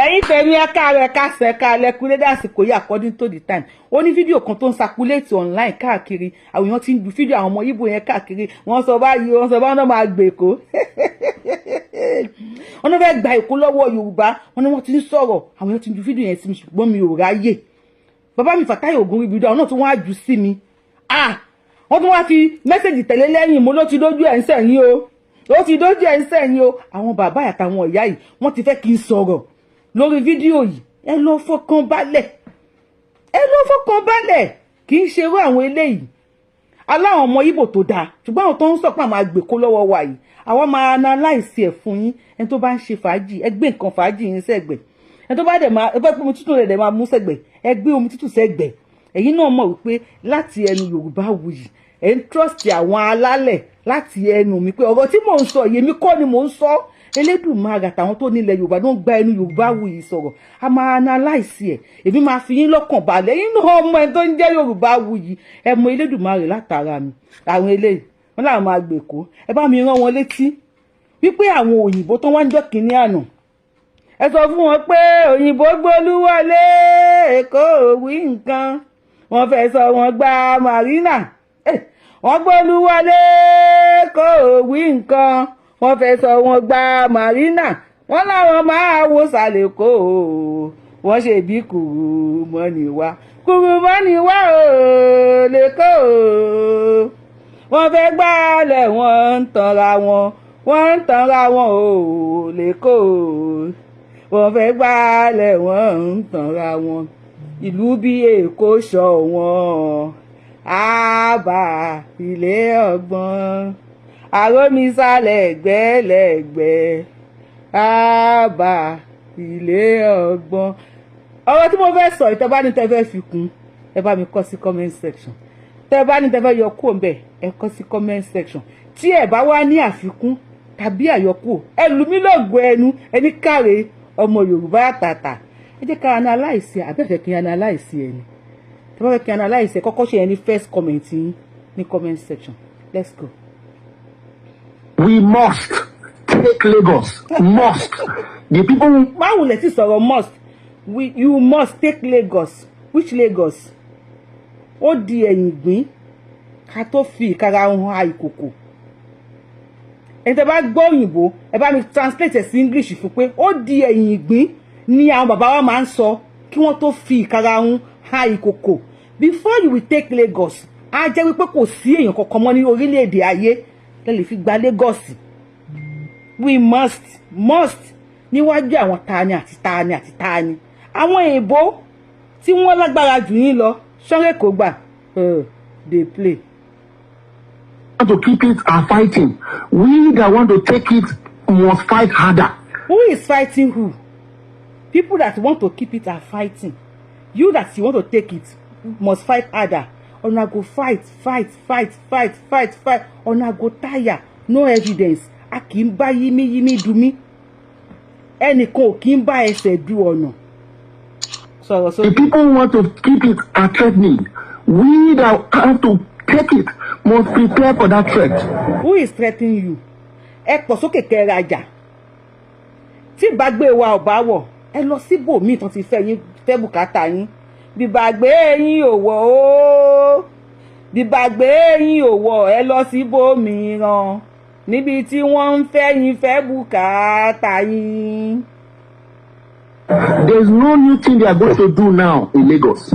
ẹ̀yin tèmi ká se ká lẹ́kúlé dásìkò yìí according to the time ó ní fídíò kan tó ń circulate online káàkiri àwọn èèyàn ti ń ju fídíò àwọn ọmọ Ìgbò yẹn káàkiri wọ́n sọ báyìí wọ́n máa gbé Èkó wọ́n fẹ́ gba Èkó lọ́wọ́ Yorùbá wọ́n ti ń sọ̀rọ̀ àwọn èèyàn ti ń ju fídíò yẹn sí mi ṣùgbọ́n mi ò ráyè bàbá mi Fatai Ògúnríbidó àwọn náà tún wá jù sí mi wọ́n tún wá fi mẹ́sẹ̀jì tẹ̀lé lẹ́yìn mo ló ti dójú ẹ̀ ń sẹ̀yìn o ó ti dójú ẹ̀ ń sẹ̀yìn o àwọn bàbá àtàwọn ìyá yìí wọ́n ti fẹ́ kí n sọ̀rọ̀ lórí fídíò yìí ẹ lọ fọkàn balẹ̀ kì í ṣerú àwọn eléyìí aláwọn ọmọ Ìgbò tó dáa ṣùgbọ́n àwọn tó ń sọ pé àwọn àgbèkó lọ́wọ́ wa yìí àwọn máa analyse ẹ̀ fún yín ẹni tó bá ń ṣe fàájì ẹ gbé nǹkan fàájì yín sẹ́gbẹ̀ ẹni tó bá dẹ̀ máa ẹgbẹ́ pé omi tútù rẹ̀ dẹ̀ máa mú sẹ́gbẹ̀ ẹ gbé omi tútù sẹ́gbẹ̀ ẹ̀yin náà mọ̀ wípé láti ẹnu Yorùbáwùyí ẹ̀ ń trust àwọn alálẹ̀ láti ẹnu mi pé ọ̀rọ̀ tí mò ń sọ yèmi kọ́ ni mò ń sọ Elédùmarè àtàwọn tó nílẹ̀ Yorùbá ló ń gba ẹnu Yorùbáwùyí sọ̀rọ̀ a máa analyse ẹ̀ èmi máa fi yín lọ́kàn balẹ̀ inú ọmọ ẹ̀ tó ń jẹ́ Yorùbáwùyí ẹ mọ Elédùmarè látara mi àwọn eléyìí wọn làwọn máa gbé Èkó ẹ bá mi rán wọn létí wípé àwọn òyìnbó tó wá ń jọ́ kínní àná ẹ sọ fún wọn pé òyìnbó gbólúwọlé Èkó wí nǹkan wọ́n fẹ́ sọ wọn gba marina wọ́n gbólúwọlé Èkó wí nǹkan wọ́n fẹ́ sọ wọn gba marina wọ́n láwọn máa wo sàlẹ̀ kó wọ́n ṣe bí kùrù mọ́ni wá lẹ́kọ́ wọ́n fẹ́ gbálẹ̀ wọ́n ń tanra wọn lẹ́kọ́ wọ́n fẹ́ gbálẹ̀ wọ́n ń tanra wọn ìlú bí Èkó ṣọ̀wọ́n àbá ilé ọgbọ́n àrómisálẹ̀ gbẹ́lẹ́gbẹ́ àbá ilé ọgbọ́n. ọ̀rọ̀ tí mo fẹ́ sọ ìtẹ́ bá ní tẹ́ fẹ́ fi kún ẹ bá mi kọ sí comment section tẹ́ bá ní tẹ́ fẹ́ yọ kúrò ńbẹ̀ ẹ kọ sí comment section tí ẹ bá wá ní àfikún tàbí àyọkúrò ẹ lù mí lọ́gọ̀ ẹnu ẹni káre ọmọ Yorùbá àtàtà ẹ jẹ́ ká analyse àbẹ́fẹ́ kí n analyse ẹ ni tẹ́ bá fẹ́ kí n analyse ẹ kọ́kọ́ ṣe ẹ ní first comment yín ní comment section. Let's go. We must take Lagos. Must. The people. Why let it sọ̀rọ̀ must? You must take Lagos. Which Lagos? Ó di ẹ̀yìn gbín ká tó fi ìkara hàn àìkòkò. Ẹ tẹ́ bá gbọ́ òyìnbó ẹ bá mi translate ẹ̀ sí English fún pé ó di ẹ̀yìn gbín ni àwọn bàbá wa máa ń sọ kí wọ́n tó fi ìkara hàn àìkòkò. Before you will take Lagos, á jẹ́ wípé kò sí èèyàn kankan mọ́ ní orílẹ̀-èdè ayé lè fi gba Lagos. We must níwájú àwọn tani àwọn èèbó tí wọ́n lágbára jù yín lọ ṣọ́rẹ́ kò gbà they play. To keep it are fighting. We that want to take it must fight harder. Who is fighting who? People that want to keep it are fighting. You that you want to take it must fight harder. Una go fight. Una go tire. No evidence. A kì í bá yímí du mí. Ẹnìkan ò kì í bá ẹsẹ̀ du ọ̀nà. So the people want to keep it are threatening. We that have to take it must prepare for that threat. Who is threatening you? Ẹ pọ̀ sókè kẹ́rajà. Tí ìbágbé wa ò bá wọ̀, ẹ lọ síbòmíì tán ti fẹ́ bùkátà yín. Bíbàgbé yín ò wọ̀ ó. Bíbàgbé yín ò wọ̀ ẹ lọ síbòmíràn. Níbi tí wọ́n ń fẹ́ bùkátà yín. There's no new thing they are going to do now in Lagos.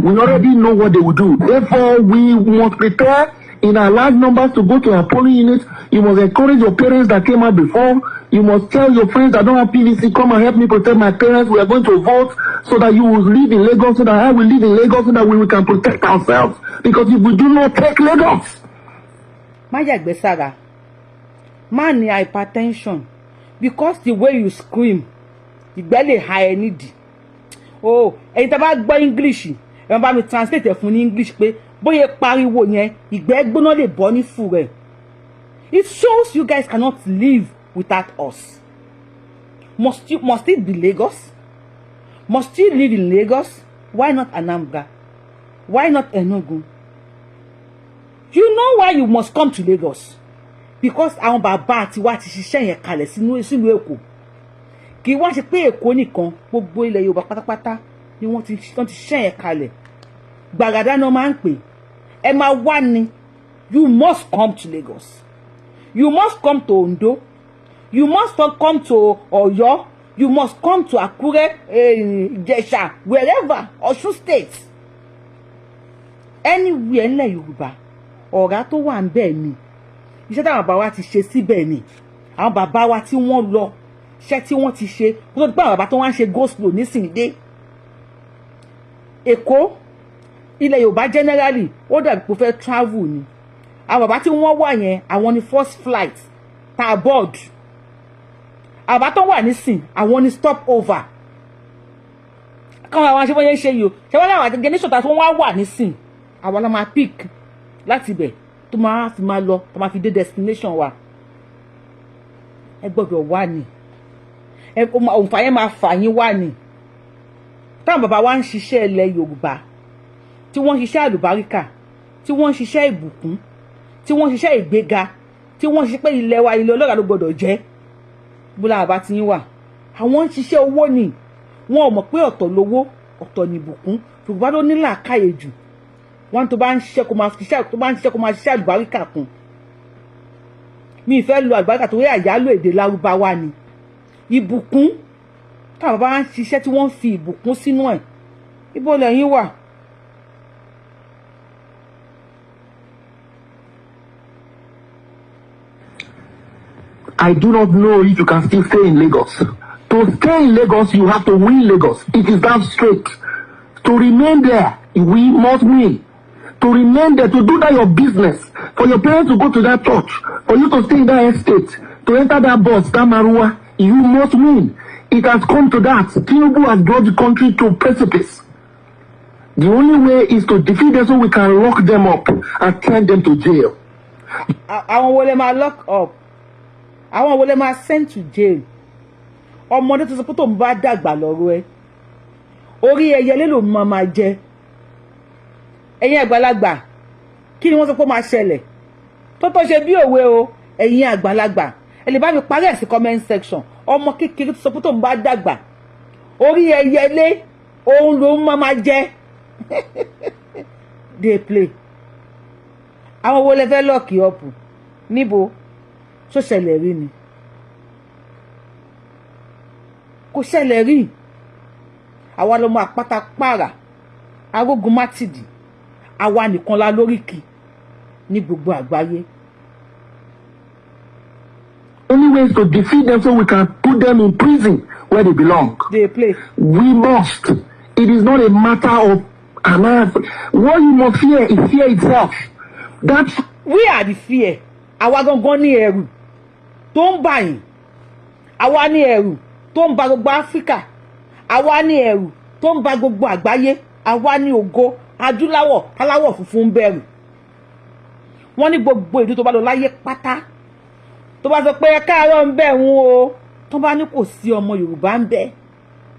We already know what they will do. Therefore, we must prepare in our large numbers to go to our polling units. You must encourage your parents that came out before. You must tell your friends that don't have PVC, come and help me protect my parents. We are going to vote so that you will live in Lagos, so that I will live in Lagos, so that we can protect ourselves. Because if we do not take Lagos. Má yàgbẹ́ sára. Má ní hypertension. Because the way you scream, ìgbẹ́ lè ha ẹ nídìí. Ẹ̀yin tá bá gbọ́ English, ẹ bá mi translate ẹ̀ fún ní English pé bóyá pariwo yẹn ìgbẹ́ gbóná lè bọ́ ní fù rẹ̀. It shows you guys cannot live without us. Must it be Lagos? Must you live in Lagos? Why not Anambra? Why not Enugu? You know why you must come to Lagos? Because àwọn bàbá àti wa ti ṣiṣẹ́ yẹn kalẹ̀ sínú Èkó. Kì kì í wá ṣe pé Èkó nìkan, gbogbo ilẹ̀ Yorùbá pátápátá ni wọ́n ti ṣẹ́ ẹ̀ kalẹ̀. Gbàgàdá náà máa ń pè. Ẹ máa wá ni. You must come to Lagos. You must come to Ondo. You must come to Oyo. You must come to Akure, Ìjẹ̀ṣà, wherever, Ọ̀ṣun State. Anywhere ńlẹ̀ Yorùbá, ọ̀rá tó wà ńbẹ̀ ni. Iṣẹ́ táwọn bàbá wa ti ṣe síbẹ̀ ni. Àwọn bàbá wa tí wọ́n lọ, iṣẹ́ tí wọ́n ti ṣe, kó tó di pé àwọn bàbá tó wá ń ṣe go slow nísìnyí. Èkó, ilẹ̀ Yorùbá generally, ó dàbí pé ó fẹ́ travel ni. Àwọn bàbá tí wọ́n wà yẹn, àwọn ni first flight, tá board. Àwọn bàbá tó wà nísìn, àwọn ni stop over. Káwọn àwọn aṣẹ́wọ́n yẹn ṣe yìí o. Ṣé wọ́n láwọn àti generation tó wọ́n wà nísìn, àwọn la máa pick láti ibẹ̀ tó máa fi máa lọ, tó máa fi dé destination wa. Ẹ gbọ́dọ̀ wá ni. Òǹfà yẹn máa fà yín wá ni. Táwọn bàbá wa ń ṣiṣẹ́ ilẹ̀ Yorùbá, tí wọ́n ń ṣiṣẹ́ àlùbáríkà, tí wọ́n ń ṣiṣẹ́ ìbùkún, tí wọ́n ń ṣiṣẹ́ ìgbéga, tí wọ́n ń ṣiṣẹ́ pé ilẹ̀ wa ilẹ̀ ọlọ́ràá ló gbọ́dọ̀ jẹ́. Bọ́lá àbá ti yín wà. Àwọn ń ṣiṣẹ́ owó ni. Wọn ò mọ̀ pé ọ̀tọ̀ lówó, ọ̀tọ̀ ni ìbùkún. Yorùbá ló ní làákàyè jù. Wọ́n tó bá ń ṣiṣẹ́ kó máa ṣiṣẹ́ àlùbáríkà kún. Mi ì fẹ́ lo àlùbáríkà torí àyálò èdè Lárúbáwá ni. Ìbùkún, táwọn bàbá ń ṣiṣẹ́ tí wọ́n ń fi ìbùkún sínú ẹ̀. Ibo lẹ́yìn wà. I do not know if you can still stay in Lagos. To stay in Lagos, you have to win Lagos. It is that straight. To remain there, we must win. To remain there, to do that your business, for your parents to go to that church, for you to stay in that estate, to enter that bus, that Marua, you must win. It has come to that. Tinubu has brought the country to precipice. The only way is to defeat them so we can lock them up and send them to jail. Àwọn wo lè máa lock up? Àwọn wo lè máa send to jail? Ọmọdé tó sọ pé tó ń bá dàgbà lọ́rọ̀ ẹ. Orí ẹyẹlé ló máa jẹ. Ẹ̀yin àgbàlagbà, kí ni wọ́n sọ pé ó máa ṣẹlẹ̀? Tó ṣe bí òwe o, ẹ̀yin àgbàlagbà. Ẹ lè bá mi parí ẹ̀ sí comment section. Ọmọ kékeré tó sọ pé tó ń bá dàgbà. Orí ẹyẹlé, òun ló máa jẹ. They play. Àwọn wo lè fẹ́ lock up? Níbo? Ṣó ṣẹlẹ̀ rí ni? Kò ṣẹlẹ̀ rí. Àwa lọmọ àpáta pààrà, arógun mátìdì, àwa nìkan la lóríkì ní gbogbo àgbáyé. Only way is to defeat them so we can put them in prison where they belong. They play. We must. It is not a matter of what you must fear is fear itself. That's we are the fear. Àwa gangan ní ẹ̀rù tó ń bà yín. Àwa ní ẹ̀rù tó ń bà gbogbo Áfíríkà. Àwa ní ẹ̀rù tó ń bà gbogbo àgbáyé. Àwa ní ògo adúláwọ̀ aláwọ̀ funfun ń bẹ̀rù. Wọ́n ní gbogbo ìlú tó bá lọ láyé pátá. Tó bá sọ pé káàárọ̀ ń bẹ̀ wọ́n o. Tó bá ní kò sí ọmọ Yorùbá ń bẹ̀.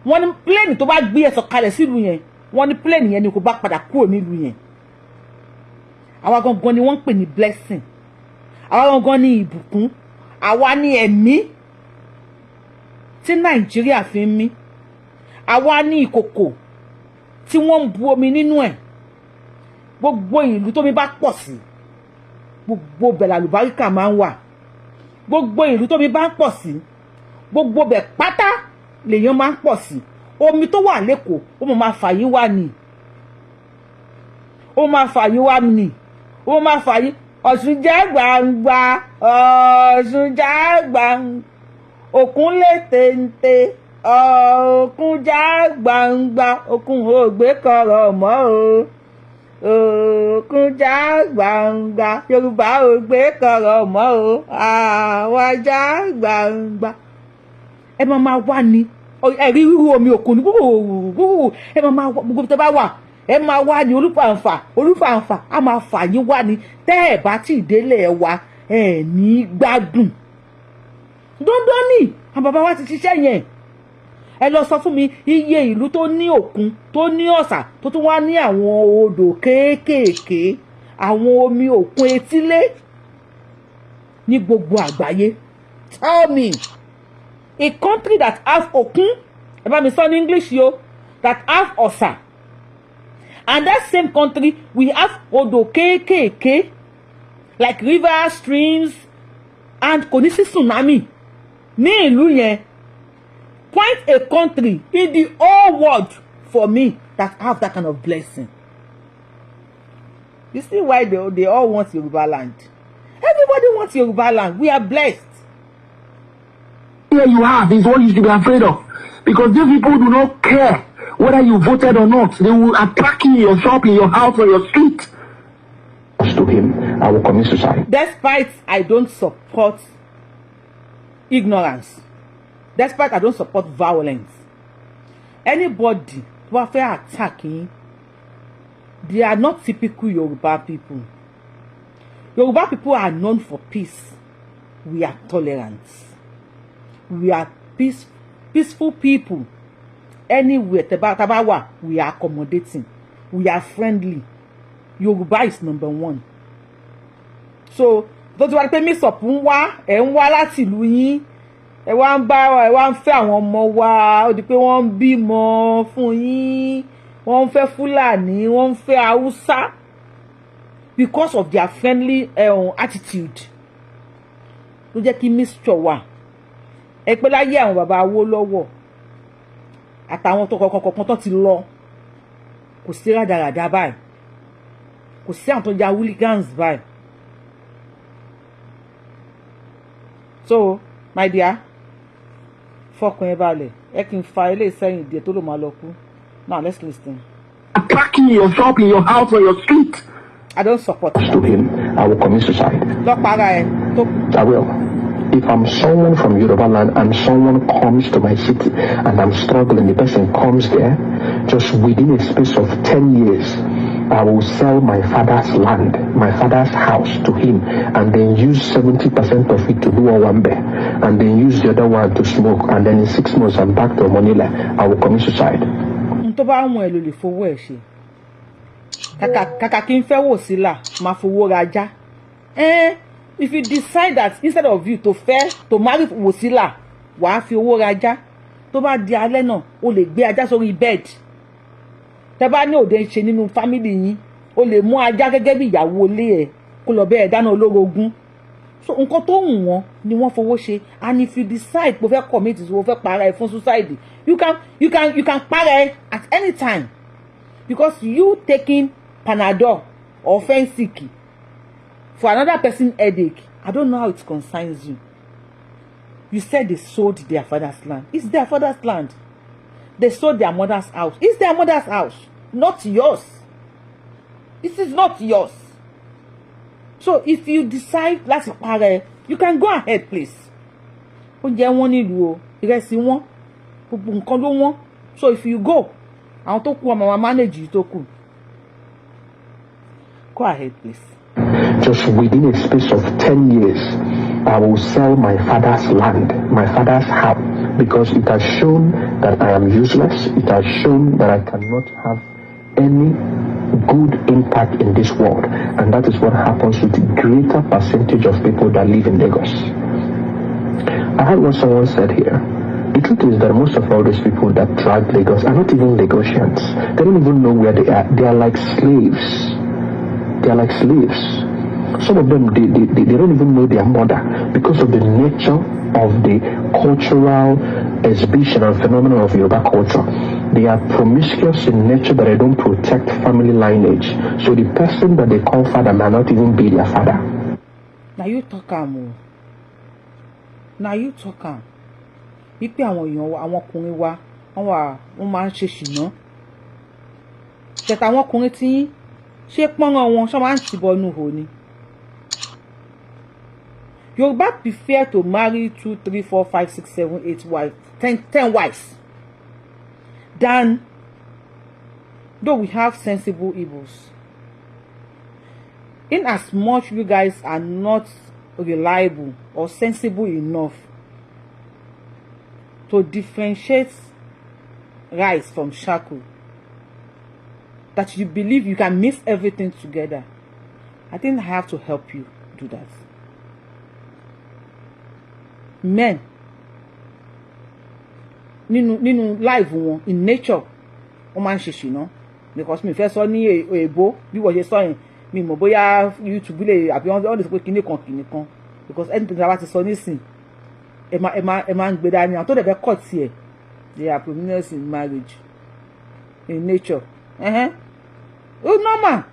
Wọ́n ní plane tó bá gbé ẹsọ̀ kalẹ̀ sílùú yẹn. Wọ́n ní plane yẹn ni kò bá padà kúrò nílùú yẹn. Àwa gangan ni wọ́n ń pè ní blessing. Àwa gangan ni ìbùkún. Àwa ni ẹ̀mí tí Nàìjíríà fi ń mí. Àwa ni ìkòkò tí wọ́n ń bu omi nínú ẹ̀. Gbogbo ìlú tómi bá pọ̀ sí, gbogbo bẹ̀ làlùbáríkà máa ń wà. Gbogbo ìlú tómi bá ń pọ̀ sí, gbogbo bẹ̀ pátá lèèyàn máa ń pọ̀ sí. Omi tó wà l'Ékòó, ó máa fà yín wá ni. Ó máa fà yín wá ni. Ó máa fà yín. Ọ̀ṣun já gbangba, Ọ̀ṣun já gbangba. Òkun lè téńté, òkun já gbangba. Òkun ò gbé kọ̀rọ̀ mọ́ o. Òkun já gbangba. Yorùbá ò gbé kọ̀rọ̀ mọ́ o. Àwa já gbangba. Ẹ máa wá ni. Ẹ̀rí wíwú omi òkun ní gbogbo. Ẹ máa wá gbogbo tó bá wà. Ẹ máa wá ní olúfàǹfà a máa fà yín wá ní tẹ́ ẹ̀ bá tí ìdélé ẹ wá ẹ̀ ní gbádùn. Dandan ni àwọn bàbá wa ti ṣiṣẹ́ yẹn. Ẹ lọ sọ fún mi iye ìlú tó ní òkun tó ní ọ̀sà tó tún wá ní àwọn odò kéékèèké àwọn omi òkun etílé ní gbogbo àgbáyé. Tell me A country that have Okun, about me son English yo, that have Osa. And that same country, we have Odo KKK, like rivers, streams, and kò ní sí tsunami. Ní ìlú yẹn, point a country in the whole world for me that have that kind of blessing. You see why they all want Yoruba land. Everybody wants Yoruba land. We are blessed. Here you have is what you should be afraid of. Because these people do not care whether you voted or not. They will attack you in your shop, in your house, or your street. To him, I will commit suicide. Despite I don't support ignorance, despite I don't support violence, anybody who are fair attacking, they are not typical Yoruba people. Yoruba people are known for peace. We are tolerant. We are peaceful people. Anywhere, tabawa, we are accommodating. We are friendly. Yoruba is number one. So, don't worry, pay me up ń wá láti ìlú yín. Ẹ wá ń fẹ́ àwọn ọmọ wa, ó di pé wọ́n ń bímọ fún yín. Wọ́n ń fẹ́ Fúlàní, wọ́n ń fẹ́ Hausa. Because of their friendly attitude. Ló jẹ́ kí mixture wà. Ẹ pé láyé àwọn bàbá Awólọ́wọ̀ àtàwọn tó kọ̀ọ̀kan tó ti lọ. Kò sí rádaràda báyìí. Kò sí àwọn tó ja hooligans báyìí. So, my dear, fọkàn ẹ balẹ̀. Ẹ kí n fa ilé ìsẹ́yìn ìdíẹ̀ tó lò máa lọ kú. Now, let's listen. Attacking your shop, in your house, or your street. I don't support that. To him, I will commit suicide. I will. If I'm someone from Yoruba land and someone comes to my city and I'm struggling, the person comes there, just within a space of 10 years, I will sell my father's land, my father's house to him, and then use 70% of it to do Owambe, and then use the other one to smoke, and then in 6 months I'm back to Manila. I will commit suicide. Kàkà kí n fẹ́ wò sílà máa fowó rajá. If you decide that instead of you to marry Wòsílà, wàá fi owó rajá. Tó bá di alẹ́ náà, o lè gbé ajá sórí bed. Tẹ́ bá ní òde ń ṣe nínú family yín, o lè mú ajá gẹ́gẹ́ bí ìyàwó ilé ẹ̀ kó lọ bẹ́ẹ̀ dáná olórogún. So nǹkan tó wù wọ́n ni wọ́n fowó ṣe. And if you decide pé o fẹ́ commit, o fẹ́ para ẹ fún suicide, you can para ẹ at any time. Because you taking Panadol or Fensic for another person's headache, I don't know how it concerns you. You said they sold their father's land. It's their father's land. They sold their mother's house. It's their mother's house, not yours. This is not yours. So if you decide, you can go ahead, please. Oúnjẹ wọn nílùú o, ìrẹsì wọn, gbogbo nǹkan ló wọ́n. So if you go, àwọn tó kù ọmọ wa manage tó kù. Go ahead, please. Just within a space of 10 years, I will sell my father's land, my father's house, because it has shown that I am useless. It has shown that I cannot have any good impact in this world. And that is what happens with the greater percentage of people that live in Lagos. I heard what someone said here. The truth is that most of all these people that drag Lagos are not even Lagosians. They don't even know where they are. They are like slaves. They are like slaves. Some of them, they don't even know their mother because of the nature of the cultural exhibition and phenomenon of Yoruba culture. They are promiscuous in nature, but they don't protect family lineage. So the person that they call father may not even be their father. Now you talk am. Now you talk am. Ipe àwọn èèyàn wa, àwọn ọkùnrin wa, wọ́n máa ń ṣe ṣìnà. Tẹ̀tà àwọn ọkùnrin tí ṣé pọ́nrán wọn ṣọ́ máa ń tìbọ̀ inú ihò ni. Yoruba prefer to marry 2, 3, 4, 5, 6, 7, 8 wives, 10 wives. Than, though we have sensible Igbos. In as much you guys are not reliable or sensible enough to differentiate rice from shaku, that you believe you can mix everything together, I think I have to help you do that. Men, nínú life wọn in nature wọ́n máa ń ṣe ṣìnà because mi fẹ́ sọ ní èèbó bí wọ́n ṣe sọ yẹn mi mọ̀ bóyá YouTube lè àbí wọ́n lè sọ pé kinní kan because anything tí a bá ti sọ nísìn ẹ máa ń gbé dání àwọn tó dẹ̀ fẹ́ kọ̀ tiẹ̀ they are prominent in marriage in nature it's normal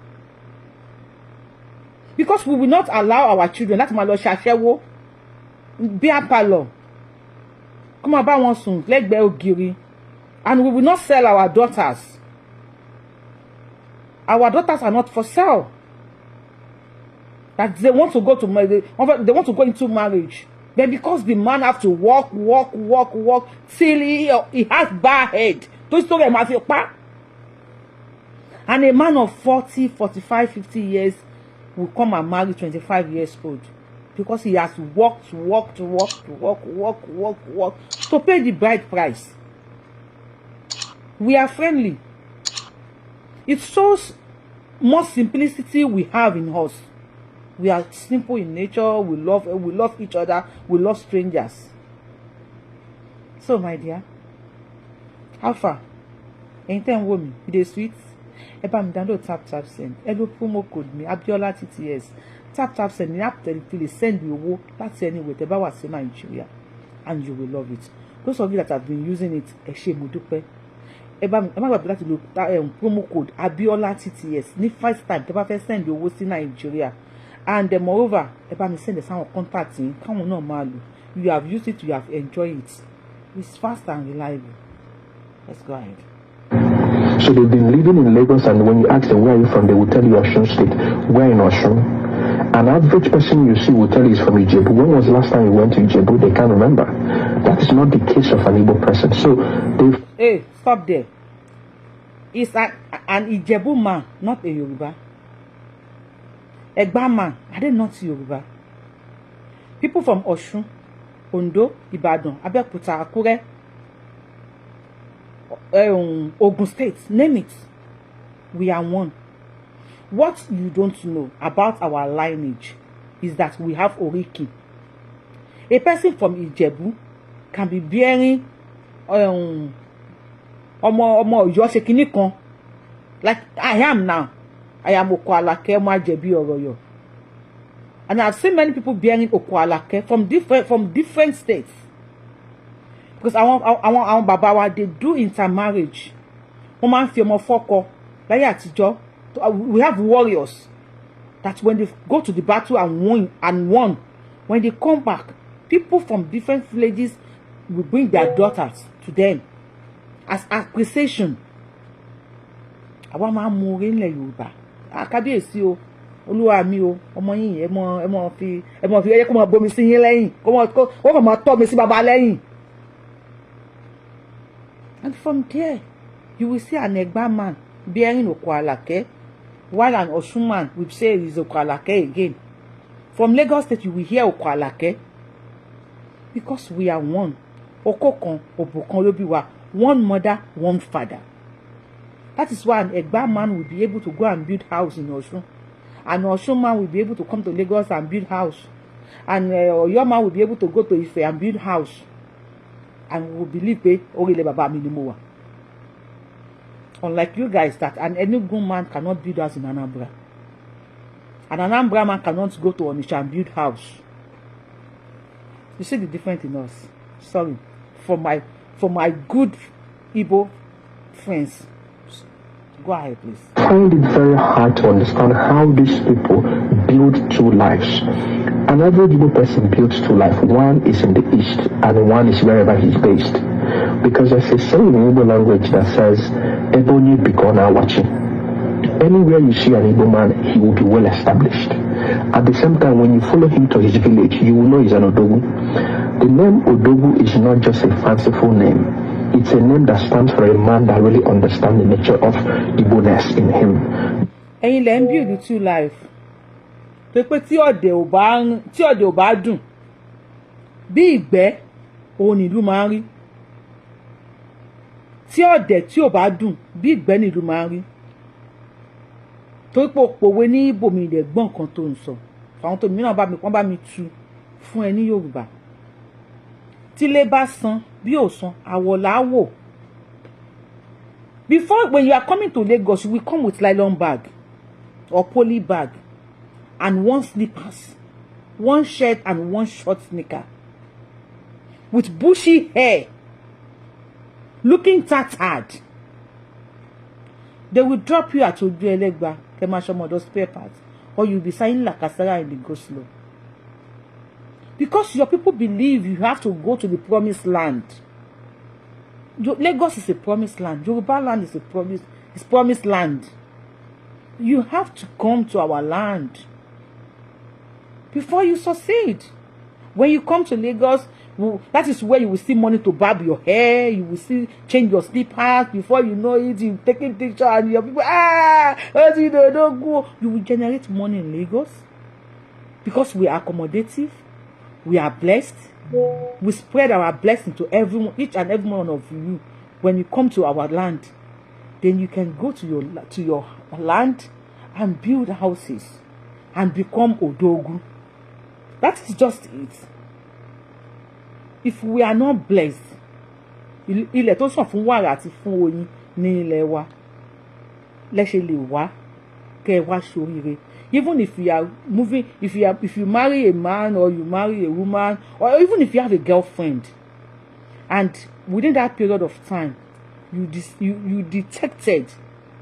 because we will not allow our children láti máa lọ ṣàṣẹ́wó beer parlour kó máa bá wọn sùn lẹ́gbẹ̀ẹ́ ògiri and we will not sell our daughters. Our daughters are not for sale. That they want to go to marriage, they want to go into marriage. Then because the man have to work till he has bad head. And a man of 40, 45, 50 years will come and marry 25 years old. Because he has worked to pay the bride price. We are friendly. It shows more simplicity we have in us. We are simple in nature. We love each other. We love strangers. So, my dear, how far? Anytime with me, it is sweet. Ẹ bá mi download tap send. Ẹ lo promo code mi Abiola TTS. Tap send ní app tẹ̀lé send the owó láti anywhere tẹ́ bá wà sí Nigeria, and you will love it. Those of you that have been using it, ẹ ṣé mo dúpẹ́. Ẹ má gbàgbé láti lo promo code Abiola TTS ní first time tẹ́ bá fẹ́ send owó sí Nigeria, and moreover ẹ bá mi send sáwọn contact yín káwọn náà máa lò. You have used it, you have enjoyed it. It's fast and reliable. Let's go ahead. So they've been living in Lagos, and when you ask them where are you from, they will tell you Osun State. Where in Osun? An average person you see will tell you is from Ijebu. When was the last time you went to Ijebu? They can't remember. That is not the case of an Igbo person. So they've... Hey, stop there. It's an Ijebu man, not a Yoruba. Egba man, are they not Yoruba? People from Osun, Ondo, Ibadan, Abeokuta, Akure, Ogun State, name it. We are one. What you don't know about our lineage is that we have Oriki. A person from Ijebu can be bearing Omo Oyo Sekini kan, like I am now. I am Okwalake Majebi Oroyo. And I've seen many people bearing Okwalake from different states. Because I want Babawa, they do intermarriage. Woman fi omo foko láyé àtijọ́. We have warriors that when they go to the battle and won, when they come back, people from different villages will bring their daughters to them as acquisition. Àwa máa mú orí nílẹ̀ Yorùbá. Kábíyèsí o, Olúwa mi o, ọmọ yín ẹ mọ fi ẹ kó máa bomi sí yín lẹ́yìn, kó máa tọ́ mi sí baba lẹ́yìn. And from there, you will see an Egba man bearing Okwalake, while an Osun man will say is Okwalake again. From Lagos State, you will hear Okwalake. Because we are one. Okokon, Obokon Lobiwa, one mother, one father. That is why an Egba man will be able to go and build house in Osun. An Osun man will be able to come to Lagos and build house. And Oyo man will be able to go to Ife and build house. And we will believe pé orílẹ̀ bàbá mi ni mo wà. Unlike you guys, that an Enugu man cannot build house in Anambra. An Anambra man cannot go to Onitsha and build house. You see the difference in us. Sorry. For my good Igbo friends. Go ahead, please. I find it very hard to understand how these people build two lives. An average Igbo person builds two lives. One is in the east and one is wherever he's based. Because there's a saying in Igbo language that says, Ebony Bikona watching. Anywhere you see an Igbo man, he will be well established. At the same time, when you follow him to his village, you will know he's an Odogu. The name Odogu is not just a fanciful name. It's a name that stands for a man that really understands the nature of Igbo-ness in him. Ẹ̀yin lẹ ń build two life. Pé tí ọ̀dẹ̀ ò bá dùn, bí ìgbẹ́ òun nílùú máa ń rí. Tí ọ̀dẹ̀ tí ò bá dùn, bí ìgbẹ́ nílùú máa ń rí. Torí pé òpòwe ní Ìgbò mi ilẹ̀ gbọ́n kan tó ń sọ. Àwọn tó mìíràn wọ́n bá mi tú fún ẹ ní Yorùbá. Tílé bá san, bí ò san àwọ̀ làwọ̀. Before, when you are coming to Lagos, you will come with nylon bag or poly bag and one slippers, one shirt and one short sneaker, with bushy hair, looking tattered. They will drop you at Oju Elegba, Kemashomo, those spare parts, or you'll be signing like Kasara in the go-slow. Because your people believe you have to go to the promised land. Lagos is a promised land. Yoruba land is promised land. You have to come to our land before you succeed. When you come to Lagos, that is where you will see money to barb your hair. You will see change your slippers. Before you know it, you taking picture and your people don't go. You will generate money in Lagos because we are accommodative. We are blessed. We spread our blessing to everyone, each and every one of you. When you come to our land, then you can go to your land and build houses and become Odogu. That is just it. If we are not blessed, ilẹ̀ tó sàn fún wàrà àti fún oyin ní ilẹ̀ wa lẹ́ṣẹ̀ lè wá kẹ́ ẹ wá ṣoríire. Even if you are moving, if you marry a man or you marry a woman, or even if you have a girlfriend, and within that period of time, you detected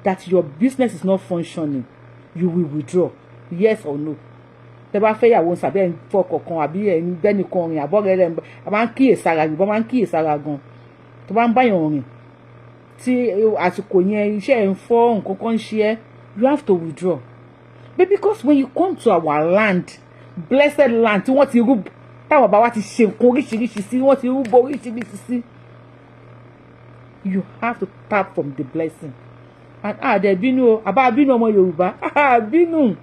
that your business is not functioning, you will withdraw. Yes or no? Tẹ́ bá fẹ́ yàwó sàbí ẹ̀ ń fọkọ̀ kan àbí ẹ̀ ń gbẹ́ni kan rìn àbọ̀rẹ́ rẹ̀ a máa ń kíyèsára Yorùbá máa ń kíyèsára gan. Tó bá ń báyàn rìn tí àsìkò yẹn iṣẹ́ ẹ̀ ń fọ́ nǹkan kan ń ṣe ẹ́, you have to withdraw. But because when you come to our land, blessed land, tí wọ́n ti rú táwọn bàbá wa ti ṣe nǹkan oríṣiríṣi sí, wọ́n ti rúbọ oríṣiríṣi sí, you have to tap from the blessing. And dẹ̀ bínú o, àbá bínú ọmọ Yorùbá, bínú.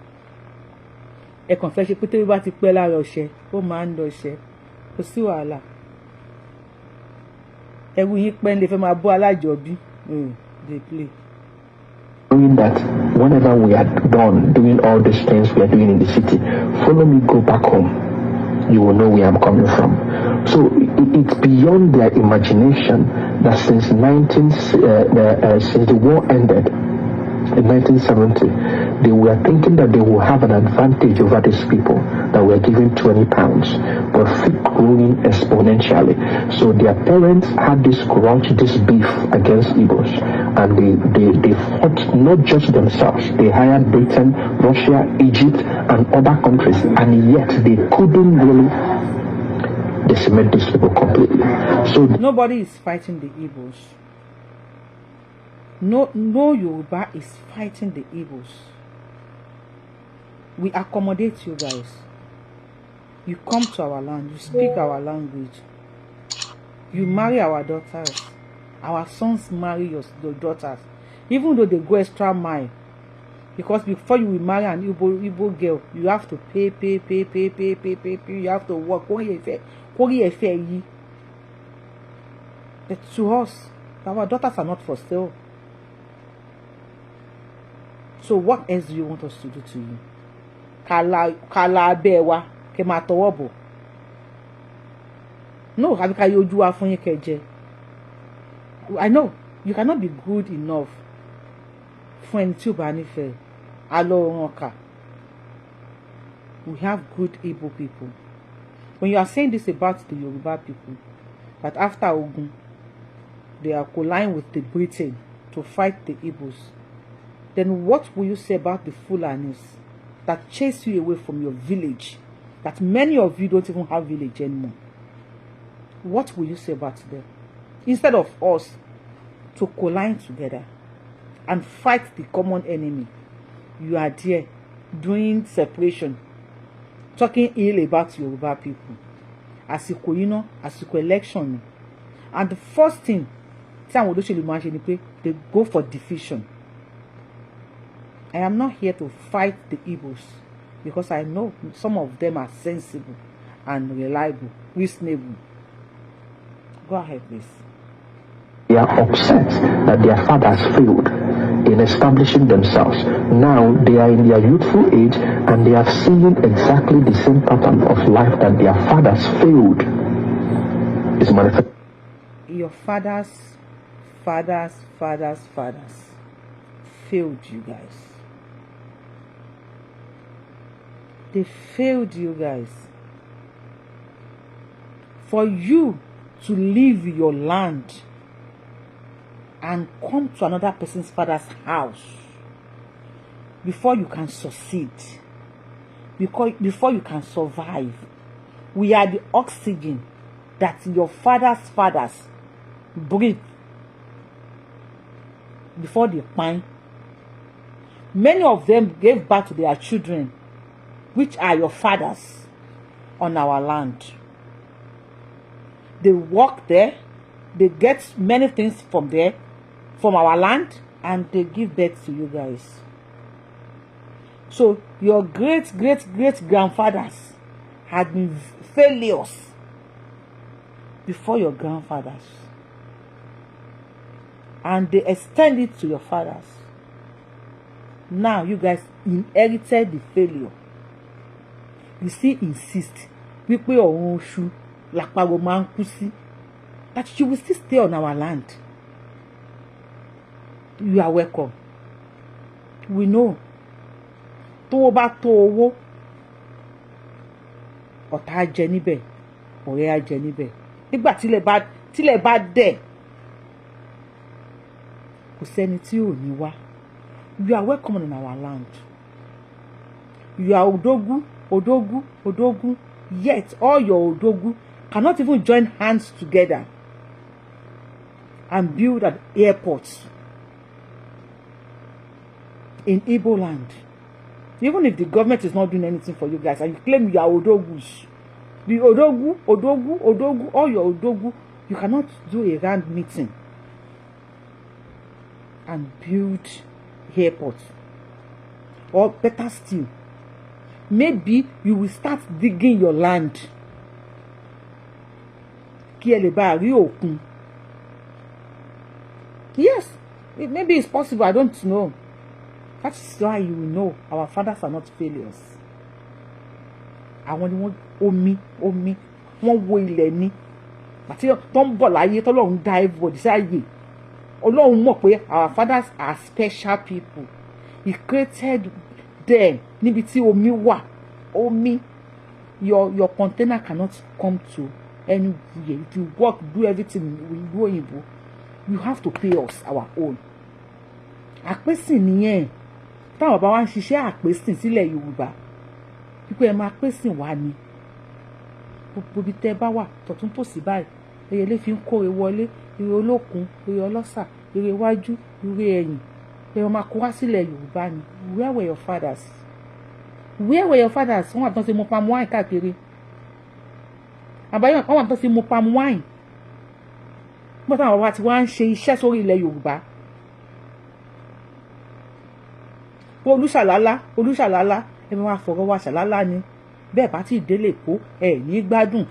Ẹ kàn fẹ́ ṣe pé tẹ́lẹ̀ bá ti pẹ́ lára ọṣẹ, ó máa ń lọ ṣẹ, kò sí wàhálà. Ẹ̀rù yín pẹ́ ń lè fẹ́ máa bọ́ alájọbí, they play. Knowing that whenever we are done doing all these things we are doing in the city, follow me, go back home. You will know where I'm coming from. So it's beyond their imagination that since the war ended in 1970, they were thinking that they will have an advantage over these people that were given 20 pounds, but growing exponentially. So their parents had this grudge, this beef against Igbos, and they fought not just themselves. They hired Britain, Russia, Egypt, and other countries, and yet they couldn't really decimate these people completely. So nobody is fighting the Igbos. No Yoruba is fighting the Igbos. We accommodate you guys. You come to our land, you speak our language. You marry our daughters. Our sons marry your daughters. Even though they go extra mile. Because before you will marry an Igbo girl, you have to pay. You have to work. But to us, our daughters are not for sale. So what else do you want us to do to you? Kala bewa ke ma towo bo. No, àbí ká yọjú wa fún yín kẹ́ I know you cannot be good enough fún ẹni tí ó bá nífẹ̀ẹ́. We have good Igbo people. When you are saying this about the Yoruba people, that after Ogun, they are colliding with the Britain to fight the Igbos, then what will you say about the Fulanis that chase you away from your village, that many of you don't even have village anymore? What will you say about them? Instead of us to collide together and fight the common enemy, you are there doing separation, talking ill about Yoruba people. Àsìkò yìí náà, àsìkò election ni. And the first thing tí àwọn olóṣèlú máa ṣe ni pé they go for division. I am not here to fight the Igbos because I know some of them are sensible and reliable, reasonable. Go ahead, please. They are upset that their fathers failed in establishing themselves. Now they are in their youthful age and they are seeing exactly the same pattern of life that their fathers failed is manifested. your fathers failed you guys. They failed you guys. For you to leave your land and come to another person's father's house before you can succeed, before you can survive, we are the oxygen that your fathers breathe before they pine. Many of them gave birth to their children, which are your fathers, on our land. They work there, they get many things from there, from our land, and they give birth to you guys. So your great grandfathers had been failures before your grandfathers, and they extend it to your fathers. Now you guys inherited the failure. You still insist wípé ọ̀run oṣù làpàrọ̀ máa ń kú sí, that you will still stay on our land. You are welcome. We know. Tó o bá tó owó, ọ̀tá á jẹ níbẹ̀, ọ̀rẹ́ á jẹ níbẹ̀. Nígbà tílẹ̀ bá dẹ̀, kò sẹ́ni tí ò ní wá. You are welcome on our land. You are Odogu, yet all your Odogu cannot even join hands together and build an airport in Igbo land. Even if the government is not doing anything for you guys and you claim you are Odogus, the Odogu, all your Odogu, you cannot do a round meeting and build airport. Or better still, maybe you will start digging your land kí ẹ lè bá rí òkun. Yes, maybe it's possible, I don't know. That is why you will know our fathers are not failures. Àwọn ni wọ́n omi wọ́n wo ilẹ̀ ni àti tó ń bọ̀ láyé tọ́lọ́run dá everybody sáyé. Ọlọ́run mọ̀ pé our fathers are special people. He created them níbi tí omi wà. Omi, your container cannot come to anywhere. If you work, do everything with Oyinbo, you have to pay us our own. Àpèsìn nìyẹn. Táwọn bàbá wa ń ṣiṣẹ́ àpèsìn sílẹ̀ Yorùbá. Pípẹ́ ẹ máa pèsìn wá ni. Gbogbo bí tẹ́ bá wà tọ̀tún tòsì báyìí. Eyẹlé fi ń kóre wọlé, ire olókun, ire ọlọ́sà, ire iwájú, ire ẹ̀yìn. Ẹ máa kó wá sílẹ̀ Yorùbá ni. Where were your fathers? Where were your fathers? Wọ́n wà tán sí mu palm wine káàkiri. Àbáyọ̀ wọ́n wà tán sí mu palm wine. Bọ́n táwọn bàbá ti wá ń ṣe iṣẹ́ sórí ilẹ̀ Yorùbá. Olúṣàlálá ẹ máa fọ̀rọ̀ wá ṣàlálá ni. Bẹ́ẹ̀ bá ti délé kó ẹ ní gbádùn.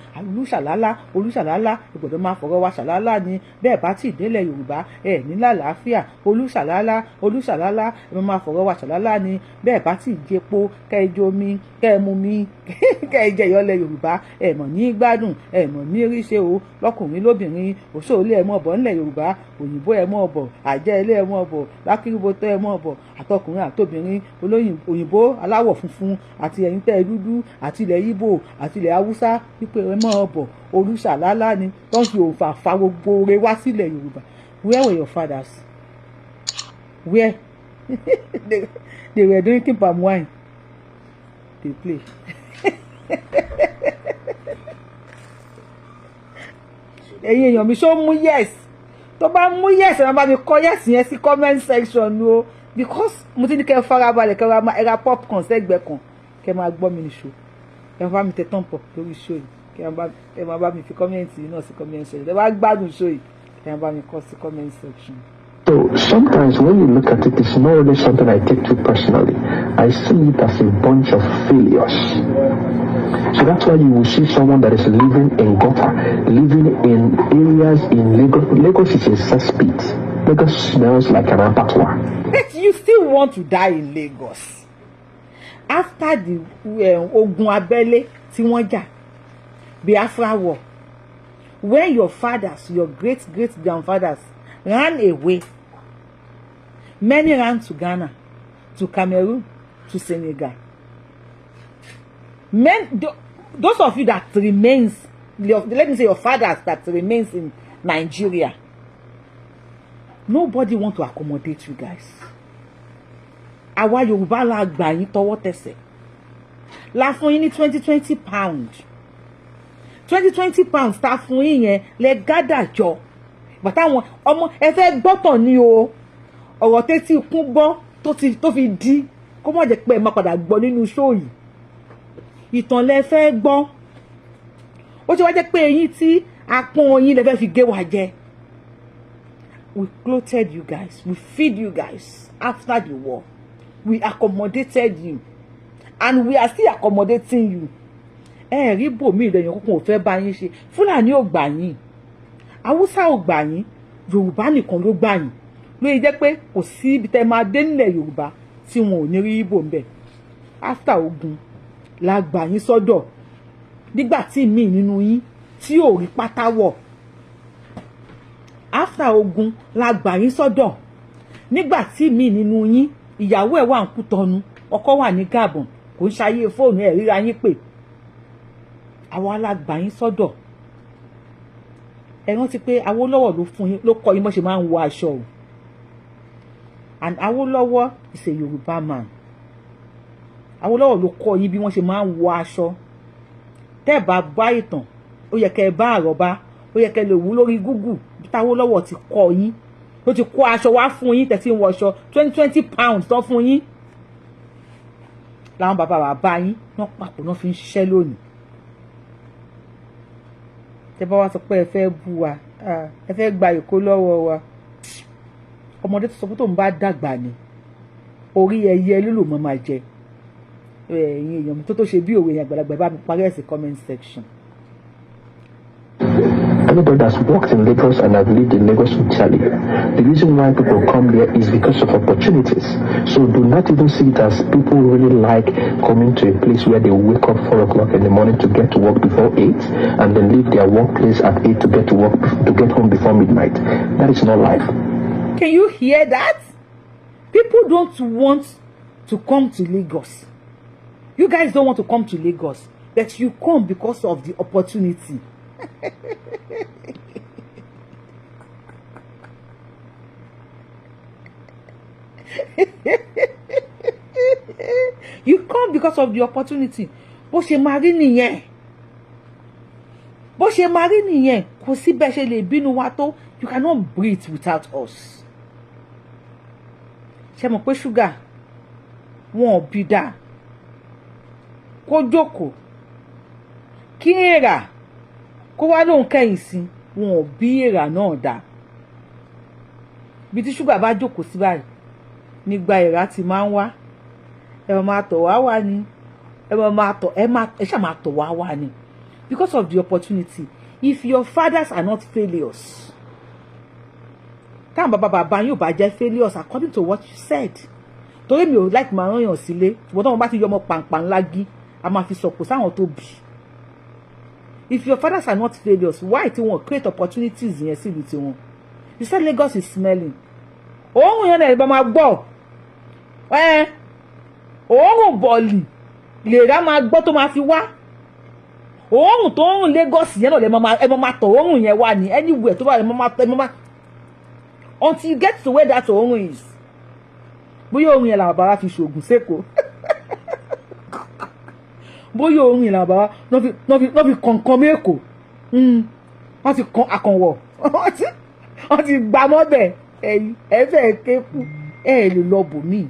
Olúṣàlálá ìgbọ̀dọ̀ máa fọ̀rọ̀ wá ṣàlálá ni. Bẹ́ẹ̀ bá ti délé Yorùbá ẹ ní lálàáfíà. Olúṣàlálá ẹ máa fọ̀rọ̀ wá ṣàlálá ni. Bẹ́ẹ̀ bá ti jẹpo kẹ́ ẹ jomi kẹ́ ẹ mumi kẹ́ ẹ jẹ ìyọ́lẹ̀ Yorùbá ẹ mọ̀ ní gbádùn ẹ mọ̀ ní ríṣe o. Lọ́kùnrin lóbìnrin òṣòlé ẹ mọ̀ bọ̀ nílẹ̀ Yorùbá, òyìnbó ẹ mọ̀ bọ̀, àjẹ́ ilé ẹ mọ̀ bọ̀, lákìrìbọ̀tọ̀ ẹ mọ̀ bọ̀, àtọkùnrin àtobìnrin, òyìnbó aláwọ̀ funfun àti ẹ̀yin tẹ́ ẹ dúdú àti ilẹ̀ Ìgbò àti ilẹ̀ Haúsá wípé ẹ mọ̀ bọ̀. Olúṣàlálá ni tó ń fi òǹfà fa gbogbo ore wá sílẹ̀ Yorùbá. Where were your fathers? Where? They were drinking palm wine. They play. Ẹ̀yin èèyàn mi ṣó mú yes. Tó bá mú yes ẹ máa bá mi kọ yes yẹn sí comment section o, because mo ti ní kẹ́ farabalẹ̀ kẹ́ máa ra popcorn sẹ́gbẹ̀ẹ́ kan kẹ́ máa gbọ́ mi ní show. Ẹ bá mi tẹ thumb up lórí show yìí. Kẹ́ máa bá mi fi comment yìí náà sí comment section. Ẹ bá gbádùn show yìí kẹ́ máa bá mi kọ sí comment section. So sometimes when you look at it, it's not really something I take too personally. I see it as a bunch of failures. So that's why you will see someone that is living in gutter, living in areas in Lagos. Lagos is a cesspit. Lagos smells like an abattoir. But you still want to die in Lagos after the ogun abẹ́lé tí wọ́n jà, Biafra war. when your fathers, your great-great-grandfathers ran away. Many ran to Ghana, to Cameroon, to Senegal. Those of you that remains, let me say your fathers that remains in Nigeria, nobody want to accommodate you guys. Àwa Yorùbá la gbà yín tọwọ́ tẹsẹ̀. La fún yín ní 20 pounds. 20 pounds ta fún yín yẹn lẹ gádà jọ. Bàtà wọn ọmọ ẹ fẹ́ gbọ́tàn ni o. Ọ̀rọ̀ tẹ́tí ikún gbọ́ tó fi di kó má jẹ́ pé ẹ má padà gbọ́ nínú show yìí. Ìtàn lẹ fẹ́ gbọ́. Ó ti wá jẹ́ pé eyín tí apọ́n yín lẹ fẹ́ fi gé wa jẹ. We clothed you guys. We feed you guys after the war. We accommodated you. And we are still accommodating you. Rí bòmí ìdẹ̀yìn kókò fẹ́ bá yín ṣe. Fúlàní ò gbà yín. Haúsá ò gbà yín. Yorùbá nìkan ló gbà yín. Ló yẹ jẹ́ pé kò sí ibi tẹ́ máa dé nílẹ̀ Yorùbá tí wọn ò ní rí Ìgbò ńbẹ̀. After ogun la gbà yín sọ́dọ̀. Nígbà tí mi nínú yín tí ò rí pátá wọ̀. After ogun la gbà yín sọ́dọ̀. Nígbà tí mi nínú yín ìyàwó ẹ̀ wà ń Kútọ̀nù, ọkọ wà ní Gabon, kò ń ṣayé fóònù ẹ̀ ríra yín pè. Àwa la gbà yín sọ́dọ̀. Ẹ rántí pé Awólọ́wọ̀ ló fún yín, ló kọ́ yín bó ṣe máa ń wọ aṣọ o. And Awólọ́wọ̀ is a Yoruba man. Awólọ́wọ̀ ló kọ́ yín bí wọ́n ṣe máa ń wọ aṣọ. Tẹ́ bá bá ìtàn, ó yẹ kẹ́ bá àrọ́bá, ó yẹ kẹ́ lè wú lórí Google bí Awólọ́wọ̀ ti kọ́ yín. Ó ti kó aṣọ wá fún yín tẹ́tí ń wọ aṣọ 20 pounds tán fún yín. Láwọn bàbá yín wọ́n papọ̀ náà fi ń ṣiṣẹ́ lónìí. Tẹ́ bá wá sọ pé ẹ fẹ́ bú wa, ẹ fẹ́ gba Èkó lọ́wọ́ wa. Ọmọdé tó sọ pé tóun bá dàgbà ni orí ẹyẹ lílò mọ́ máa jẹ. Ẹ̀yin èèyàn mi tó ṣe bí òwe yẹn àgbàlagbà bá mi parí ẹ̀ sí comment section. Anybody that's worked in Lagos and have lived in Lagos will tell you the reason why people come there is because of opportunities. So do not even see it as people really like coming to a place where they wake up 4 o'clock in the morning to get to work before 8 and then leave their workplace at 8 to get to work to get home before midnight. That is not life. Can you hear that? People don't want to come to Lagos. You guys don't want to come to Lagos, but you come because of the opportunity. You come because of the opportunity. Bó ṣe máa rí nìyẹn. Bó ṣe máa rí nìyẹn. Kò sí bẹ́ẹ̀ ṣe lè bínú wa tó. You cannot breathe without us. Ṣé mọ̀ pé ṣúgà wọn ò bí dá. Kó jókòó. Kí èrà kó wá lóhun kẹ́yìn sí wọn ò bí èrà náà dá. Bí tí ṣúgà bá jókòó sí báyìí nígbà èrà ti máa ń wá. Ẹ máa tọ̀ wá wá ni. Ẹ ṣáà máa tọ̀ wá wá ni. Because of the opportunity. If your fathers are not failures, táwọn bàbá yóò bá jẹ́ failures according to what you said. Torí mi ò like máa rán yàn sílé. Ṣùgbọ́n táwọn bá ti yọ ọmọ pàǹpàǹ lágí, a máa fi sọ̀kò sáwọn tó bì. If your fathers are not failures, why tí wọ́n create opportunities yẹn sílùú tiwọn? You said Lagos is smelling. Òórùn yẹn náà ìbá máa gbọ́. Òórùn bọ̀ọ̀lì lèèrà máa gbọ́ tó máa fi wá. Òórùn tó ń rùn Lagos yẹn náà ẹ máa tọ̀ òórùn yẹn wá ní anywhere tó bá ẹ máa until you get to where that òórùn is. Bóyá òórùn yẹn làwọn bàbá fi ṣoògùn sẹ́kọ̀ọ́. Bóyá òórùn yẹn làwọn bàbá náà fi kọ̀ǹkan mẹ́kọ̀ọ́. Wọ́n ti kan àkànwọ̀. Wọ́n ti gbà mọ́bẹ̀ ẹ fẹ́ kéku ẹ lè lọ bò mí.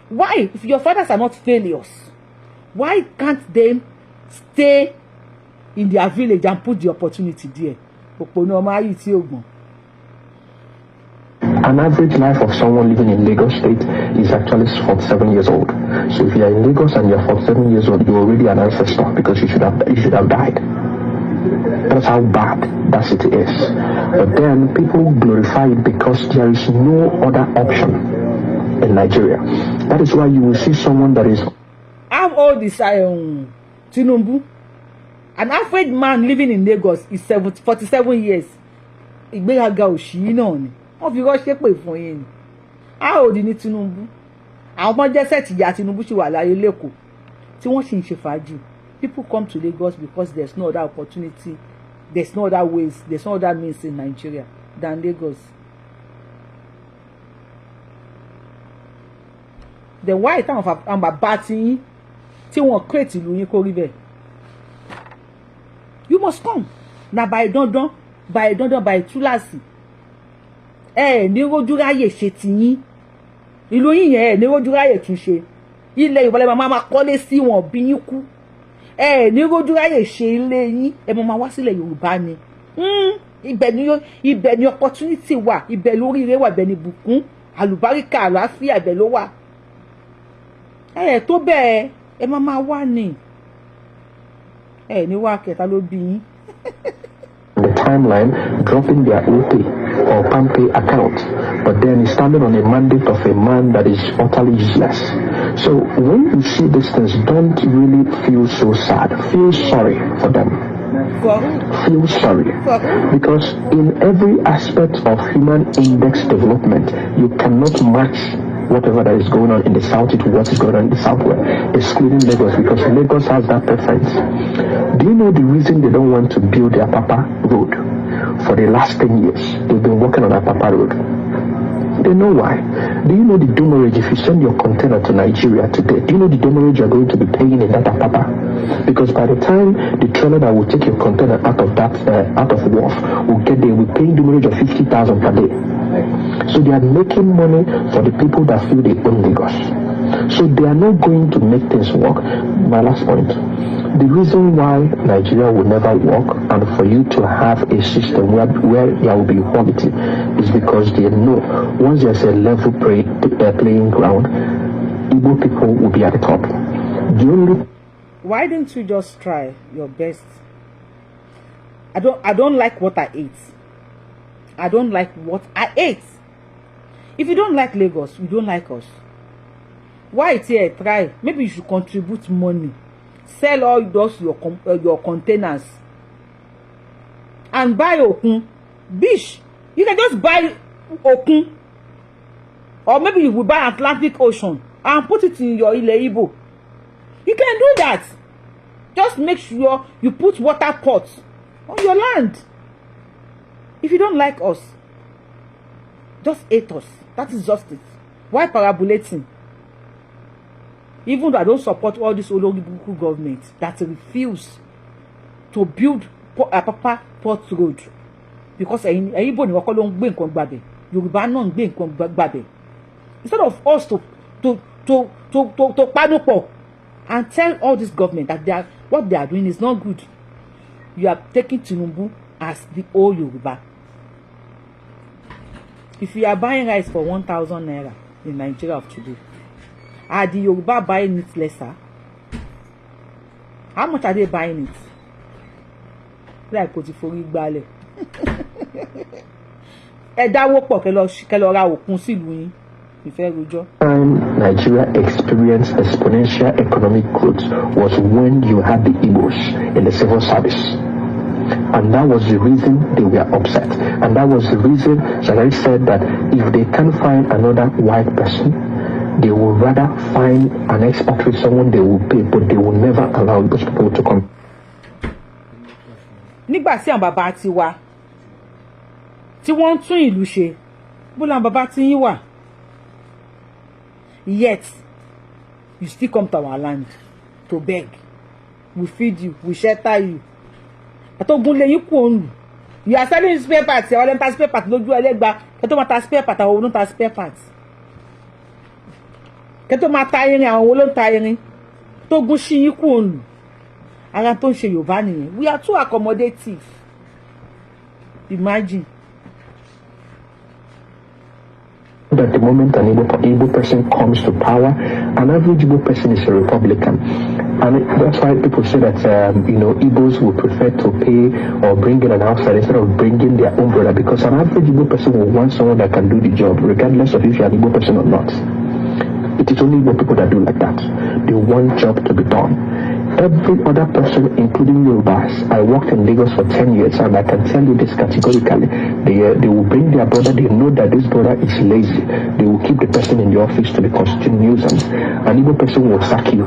Why? If your fathers are not failures, why can't they stay in their village and put the opportunity there? An average life of someone living in Lagos State is actually 47 years old. So if you are in Lagos and you are 47 years old, you're already an ancestor because you should have died. That's how bad that city is. But then people glorify it because there is no other option in Nigeria. That is why you will see someone that is. How old is Tinubu? An average man living in Lagos is 47 years. Ìgbéraga òṣì náà ni. Wọ́n fi rọ́ṣẹ́ pè fún yín ni. A ò di ní Tinubu. Àwọn ọmọ jẹ́sẹ̀ tìyá Tinubu ṣì wà láyé lẹ́kọ̀ọ́ tí wọ́n sì ń ṣe fàájì. People come to Lagos because there's no other opportunity, there's no other ways, there's no other means in Nigeria than Lagos. Then why táwọn bàbá tí yín tí wọ́n create ìlú yín kó rí bẹ́ẹ̀? You must come. Na by dandan by túláàsì. Ní rojú ráyè ṣe ti yín. Ìlú yín yẹn ní rojú ráyè tún ṣe. Ilẹ̀ Yorùbá lẹ máa kọ́lé sí wọn bí yín kú. Ní rojú ráyè ṣe ilé yín. Ẹ máa wá sílẹ̀ Yorùbá ni. Ibẹ̀ ni opportunity wà. Ibẹ̀ lóríire wà. Ibẹ̀ ni bùkún. Àlùbáríkà àlàáfíà ibẹ̀ ló wà. Tó bẹ́ẹ̀ ẹ máa wá ni. Ní wá kẹta ló bí yín. The timeline dropping their OT or PAMPay account, but then standing on a mandate of a man that is utterly useless. So when you see these things, don't really feel so sad. Feel sorry for them. Feel sorry. Because in every aspect of human index development, you cannot match whatever that is going on in the south to what is going on in the southwest, excluding Lagos, because Lagos has that preference. Do you know the reason they don't want to build their Papa road? For the last 10 years, they've been working on that Papa road. They know why. Do you know the demurrage if you send your container to Nigeria today? Do you know the demurrage you're going to be paying in that Papa? Because by the time the trailer that will take your container out of wharf will get there, we're paying demurrage of 50,000 per day. So they are making money for the people that feel they own Lagos. So they are not going to make things work. My last point. The reason why Nigeria will never work and for you to have a system where there will be equality is because they know once there's a level playing ground, Igbo people will be at the top. Why didn't you just try your best? I don't like what I ate. I don't like what I ate. If you don't like Lagos, you don't like us. Why it's here? Try. Maybe you should contribute money. Sell all those your containers and buy OHUN. Bish, you can just buy OHUN, or maybe you will buy Atlantic Ocean and put it in your IBO. You can do that. Just make sure you put water pots on your land. If you don't like us, just hate us. That is justice. Why parabolating? Even though I don't support all this Ologibuku government that refuse to build a Papa Port Road, because everybody will call on Yoruba non gbé. Instead of us to panupo and tell all this government that what they are doing is not good, you are taking Tinubu as the old Yoruba. If you are buying rice for 1,000 naira in Nigeria of today, are the Yoruba buying it lesser? How much are they buying it? Like Kotifori Gbale. Dáwó pọ̀ kẹ́ lọ ra òkun sílùú yín. Ìfẹ́ rojọ́. Nigeria experienced exponential economic growth was when you had the Igbos in the civil service. And that was the reason they were upset. And that was the reason Shagari said that if they can't find another white person, they will rather find an expatriate, someone they will pay, but they will never allow those people to come. Nígbà tí àwọn bàbá ti wá, tí wọ́n tún ìlú ṣe, bó làwọn bàbá ti yín wà. Yet, you still come to our land to beg. We feed you, we shelter you. Àtọ́gùn lè yín kú òun. You are selling spare parts, àwọn ẹlẹ́ta spare parts lójú ẹlẹ́gba, kẹ́tọ́ máa ta spare parts, àwọn òun ta spare parts. Kẹ́tọ́ máa ta irin, àwọn òun ló ń ta irin. Tógùn ṣí yín kú òun. Ara tó ń ṣe Yorùbá nìyẹn. We are too accommodative. Imagine. At the moment an Igbo person comes to power, an average Igbo person is a Republican. And that's why people say that, Igbos will prefer to pay or bring in an outsider instead of bringing their own brother, because an average Igbo person will want someone that can do the job, regardless of if you're an Igbo person or not. It is only Igbo people that do like that. They want job to be done. every other person, including Yorubas. I worked in Lagos for 10 years, and I can tell you this categorically. They will bring their brother. They know that this brother is lazy. They will keep the person in the office to be constituting nuisance. An Igbo person will sack you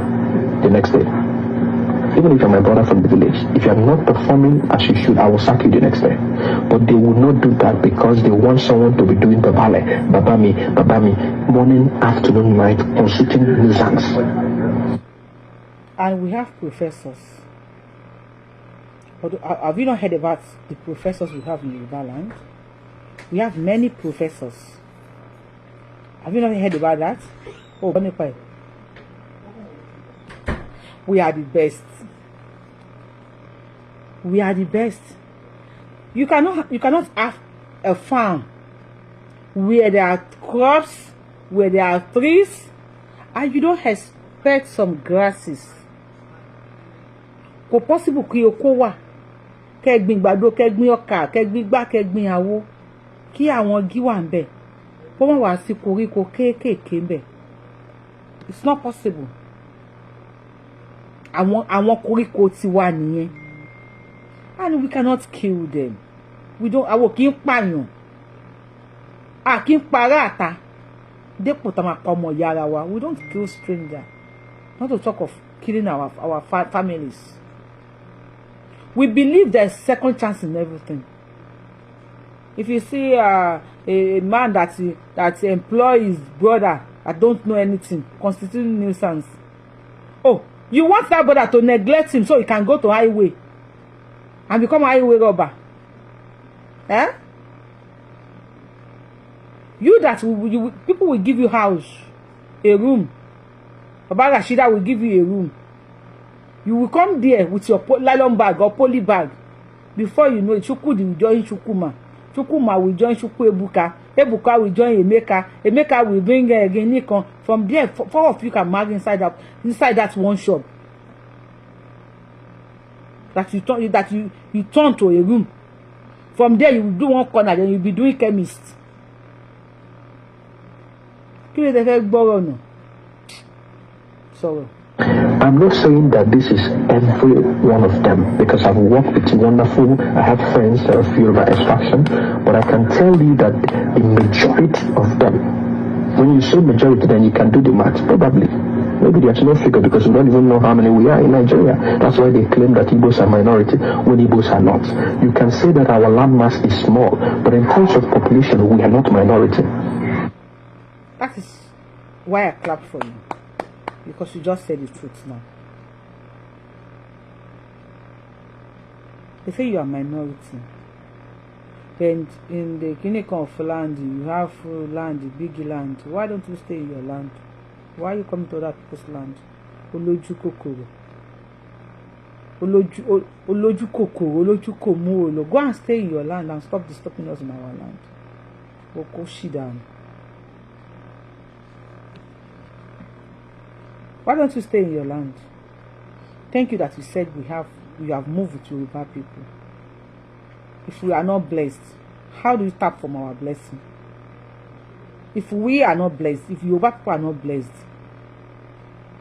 the next day. Even if you're my brother from the village, if you're not performing as you should, I will sack you the next day. But they will not do that because they want someone to be doing babale, babami, morning, afternoon, night, constituting nuisance. And we have professors. But have you not heard about the professors we have in Yoruba land? We have many professors. Have you not heard about that? Oh, we are the best. We are the best. You cannot have a farm where there are crops, where there are trees, and you don't expect some grasses. Kò possible kí oko wà, kẹ́ gbin gbàdo, kẹ́ gbin ọkà, kẹ́ gbin gbá, kẹ́ gbin àwo, kí àwọn igi wà ńbẹ̀. Kó má wá sí koríko kéékèèké ńbẹ̀. It's not possible. Àwọn koríko ti wà nìyẹn. And we cannot kill them. We don't. Àwa kì í pààyàn. A kì í para ata. Dépò tá máa pa ọmọ ìyá ara wa. We don't kill strangers. Not to talk of killing our families. We believe there's second chance in everything. If you see a man that employs his brother that don't know anything, constituting nuisance. Oh, you want that brother to neglect him so he can go to highway and become a highway robber? Eh? You that people will give you house, a room. Baba Rashida will give you a room. You will come there with your nylon bag or poly bag. Before you know it, Chukwudi will join Chukwuma. Chukwuma will join Chukwuebuka. Ebuka will join Emeka. Emeka will bring Genikon. From there, four of you can marry inside that one shop. That you turn to a room. From there, you will do one corner, then you'll be doing chemist. Sorry. I'm not saying that this is every one of them, because I've worked with wonderful, I have friends that are Yoruba extraction, but I can tell you that the majority of them, when you say majority, then you can do the math, probably. Maybe there's no figure because we don't even know how many we are in Nigeria. That's why they claim that Igbos are minority when Igbos are not. You can say that our landmass is small, but in terms of population, we are not minority. That is why I clap for you. Because you just said the truth now. They say you are minority. Then in the clinic of land, you have land, big land. Why don't you stay in your land? Why are you coming to other people's land? Oloju kokoro. Oloju kokoro. Oloju komuolo. Go and stay in your land and stop disturbing us in our land. Oko shidan. Why don't you stay in your land? Thank you that you said we have moved with Yoruba people. If we are not blessed, how do you tap from our blessing? If we are not blessed, if Yoruba people are not blessed,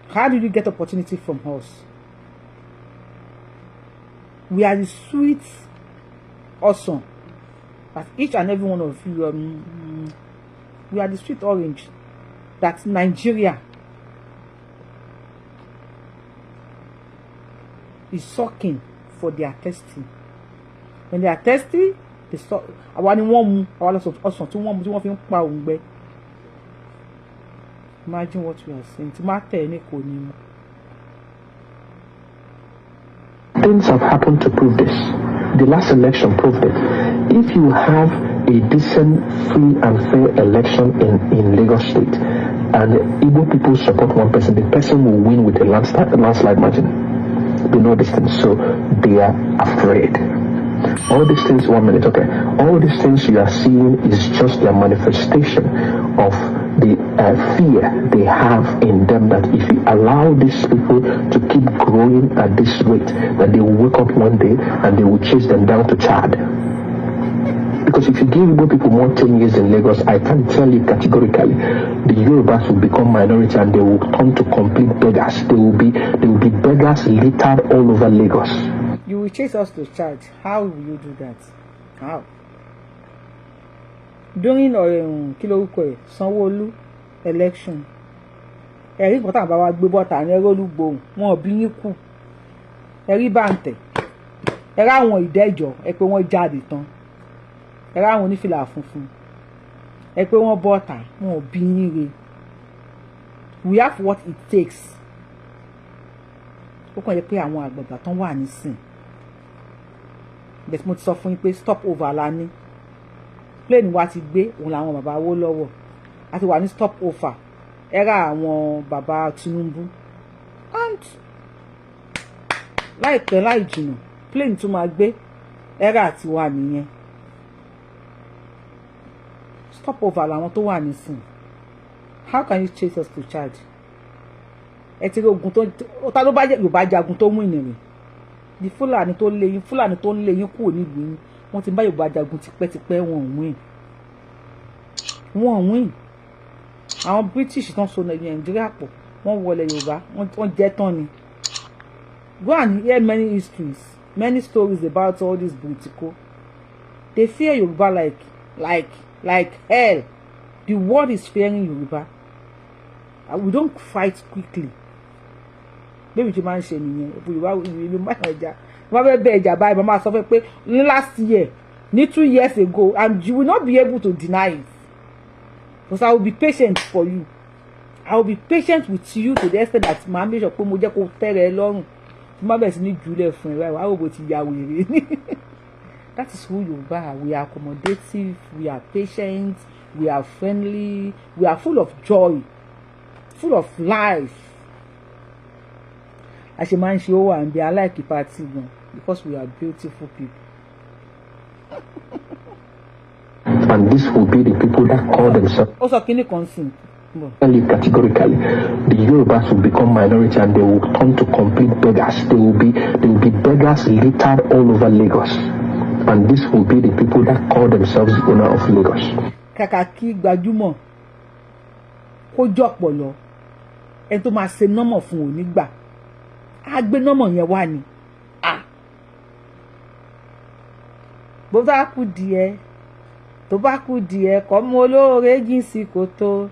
how did you get opportunity from us? We are the sweet, awesome. That each and every one of you, we are the sweet orange. That Nigeria is sucking for their thirsty. When they are thirsty, they suck. Imagine what we are saying. Things have happened to prove this. The last election proved it. If you have a decent, free and fair election in Lagos State, and Igbo people support one person, the person will win with a landslide margin. They know this thing, so they are afraid. All these things, 1 minute, okay. All these things you are seeing is just their manifestation of the fear they have in them, that if you allow these people to keep growing at this rate, that they will wake up one day and they will chase them down to Chad. Because if you give Igbo people more 10 years in Lagos, I can tell you categorically, the Yorubas will become minority and they will turn to complete beggars. They will be beggars littered all over Lagos. You will chase us to church. How will you do that? How? During Sanwo-Olu election, ẹ̀rí nǹkan táwọn bá wa gbé bọ́ta ní ẹ̀rọ olúgbòhùn wọn ò bí yín kù ẹ̀rí bàǹtẹ̀ ẹ̀rọ àwọn ìdẹ́jọ́ ẹ pé wọ́n jáde tán ẹ̀rọ àwọn onífìlà funfun ẹ pé wọ́n bọ́ta wọn ò bí yín re. We have what it takes. Ó kàn yẹ pé àwọn àgbàgbà tán wà nísìn bẹ́ẹ̀ tí mo ti sọ fún yín pé stop over la ní plane wa ti gbé òun làwọn bàbá wó lọ́wọ́ àti wà ní stop over ẹ̀rà àwọn bàbá Tinubu and láìpẹ́ láì jìnnà plane tún máa gbé ẹ̀rà àti wà nìyẹn stop over làwọn tó wà nísìn. How can you chase us to charge? Ẹ ti rí ogun tó ta ló bá jẹ́ Yorùbá jagun tó mú ìnìrìn di Fúlàní tó lé yín kúrò nílùú yín wọ́n ti bá Yorùbá jagun tipẹ́tipẹ́ wọn ò win. Àwọn British tán so Nàìjíríà pọ̀ wọ́n wọlé Yorùbá wọ́n jẹ́ tán ni. Go and hear many histories, many stories about all this Britico. They fear Yorùbá like hell. The world is fearing Yoruba. We don't fight quickly. Maybe you man ṣe nìyẹn. Yorùbá ìlú máa jà. Wọ́n fẹ́ bẹ ẹ̀jà báyìí. Mama sọ fẹ́ pé last year, 2 years ago, and you will not be able to deny it. Because I will be patient for you. I will be patient with you to the extent that màá make sure pé mo jẹ́ kó tẹ́rẹ̀ ẹ lọ́rùn. Mo máa bẹ̀rẹ̀ sí ní jùlẹ̀ fún ẹ. Wàá wò bó ti ya wèrè. That is who you are. We are accommodative. We are patient. We are friendly. We are full of joy, full of life. As a man, she and be like the party because we are beautiful people. And this will be the people that call themselves. Also, can you consent? Categorically, the Yorubas will become minority and they will turn to complete beggars. They will be beggars littered all over Lagos. And this will be the people that call themselves the owner of Lagos. Kàkà kí gbajúmọ̀ kó jọ̀pọ̀ lọ ẹni tó máa ṣe nọ́mọ̀ fún òní gbà á gbé nọ́mọ̀ yẹn wá ni bó bá kú díẹ̀ tó bá kú díẹ̀ kọ́ mú olóore jìn sí kòtò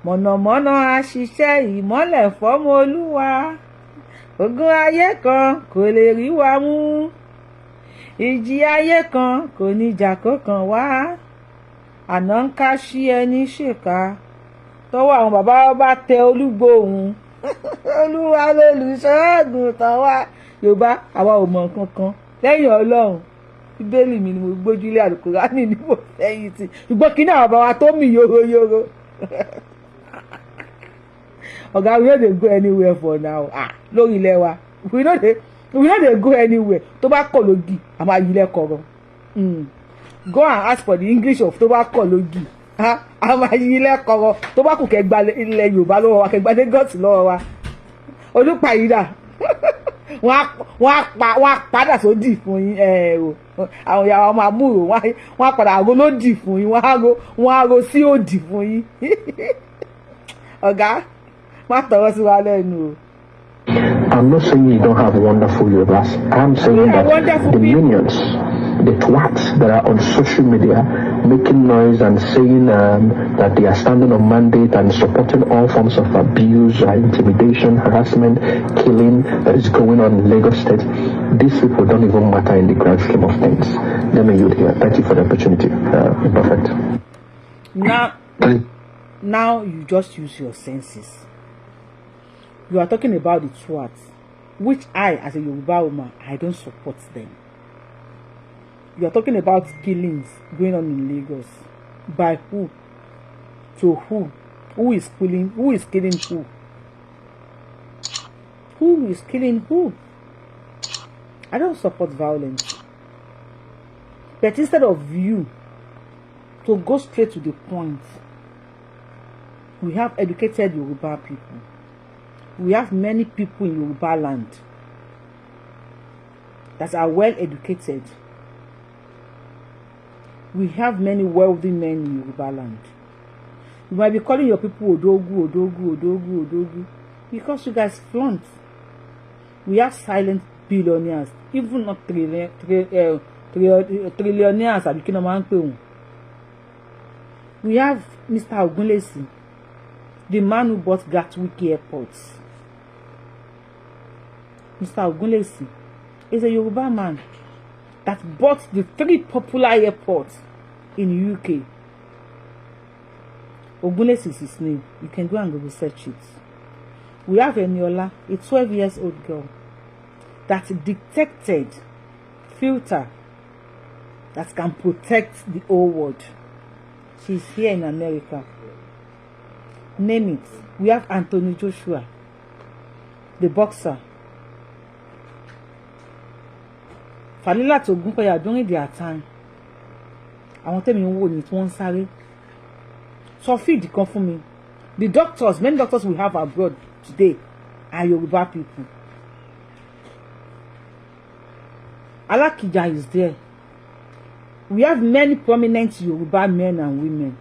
mọ̀nàmọ́ná àṣìṣe ìmọ́lẹ̀ fọ́mọ olúwa ogun ayé kan kò lè rí wa mú ìjì ayé kan kò ní jà kankan wá àná ń ká sí ẹni ṣèkà tọwọ́ àwọn bàbá bá tẹ olúgbòhùn olúwa lolùṣọ́àgùn tán wá Yorùbá àwa ò mọ̀ kankan lẹ́yìn Ọlọ́run Bíbélì mi ni mo gbójúlé Àlùkùránì ní mo fẹ́yìn tì ṣùgbọ́n kí ní àwọn bàbá wa tó mì yóróyóró ọ̀gá we no dey go anywhere for now lórí ilẹ̀ wa we no dey go anywhere tó bá kọ̀ lógì a máa yí lẹ́kọ̀ọ́ go and ask for the English of tó bá kọ̀ lógì a máa yí lẹ́kọ̀ọ́ tó bá kù kẹgbà ilẹ̀ Yorùbá lọ́wọ́ wa kẹgbà Lagos lọ́wọ́ wa olùpàyídà wọ́n á padà sódì fún yín àwọn ìyá wa máa múrò wọ́n á padà àgọ́ lódì fún yín wọ́n á ro sí òdì fún yín ọ̀gá má tọrọ sí wa lẹ́nu o. I'm not saying you don't have wonderful Yorubas. I'm saying that the minions, the twats that are on social media making noise and saying that they are standing on mandate and supporting all forms of abuse, intimidation, harassment, killing that is going on in Lagos State, these people don't even matter in the grand scheme of things. Let me yield here. Thank you for the opportunity. Perfect. Now you just use your senses. You are talking about the twats, which I, as a Yoruba woman, I don't support them. You are talking about killings going on in Lagos. By who? To who? Who is killing? Who is killing who? Who is killing who? I don't support violence. But instead of you to go straight to the point, we have educated Yoruba people. We have many people in Yoruba land that are well educated. We have many wealthy men in Yoruba land. You might be calling your people Odogu, Odogu, Odogu, Odogu, because you guys flaunt. We have silent billionaires, even not trillionaires. We have Mr. Ogunlesi, the man who bought Gatwick Airport. Mr. Ogunlesi is a Yoruba man that bought the 3 popular airports in UK. Ogunlesi is his name. You can go and Google search it. We have Eniola, a 12-year-old girl that detected filter that can protect the whole world. She's here in America. Name it. We have Anthony Joshua, the boxer. Falila to Ogunkoya during their time. I want them in one with one sáré. So feed the kan fún mi. The doctors, many doctors we have abroad today are Yoruba people. Alakija is there. We have many prominent Yoruba men and women,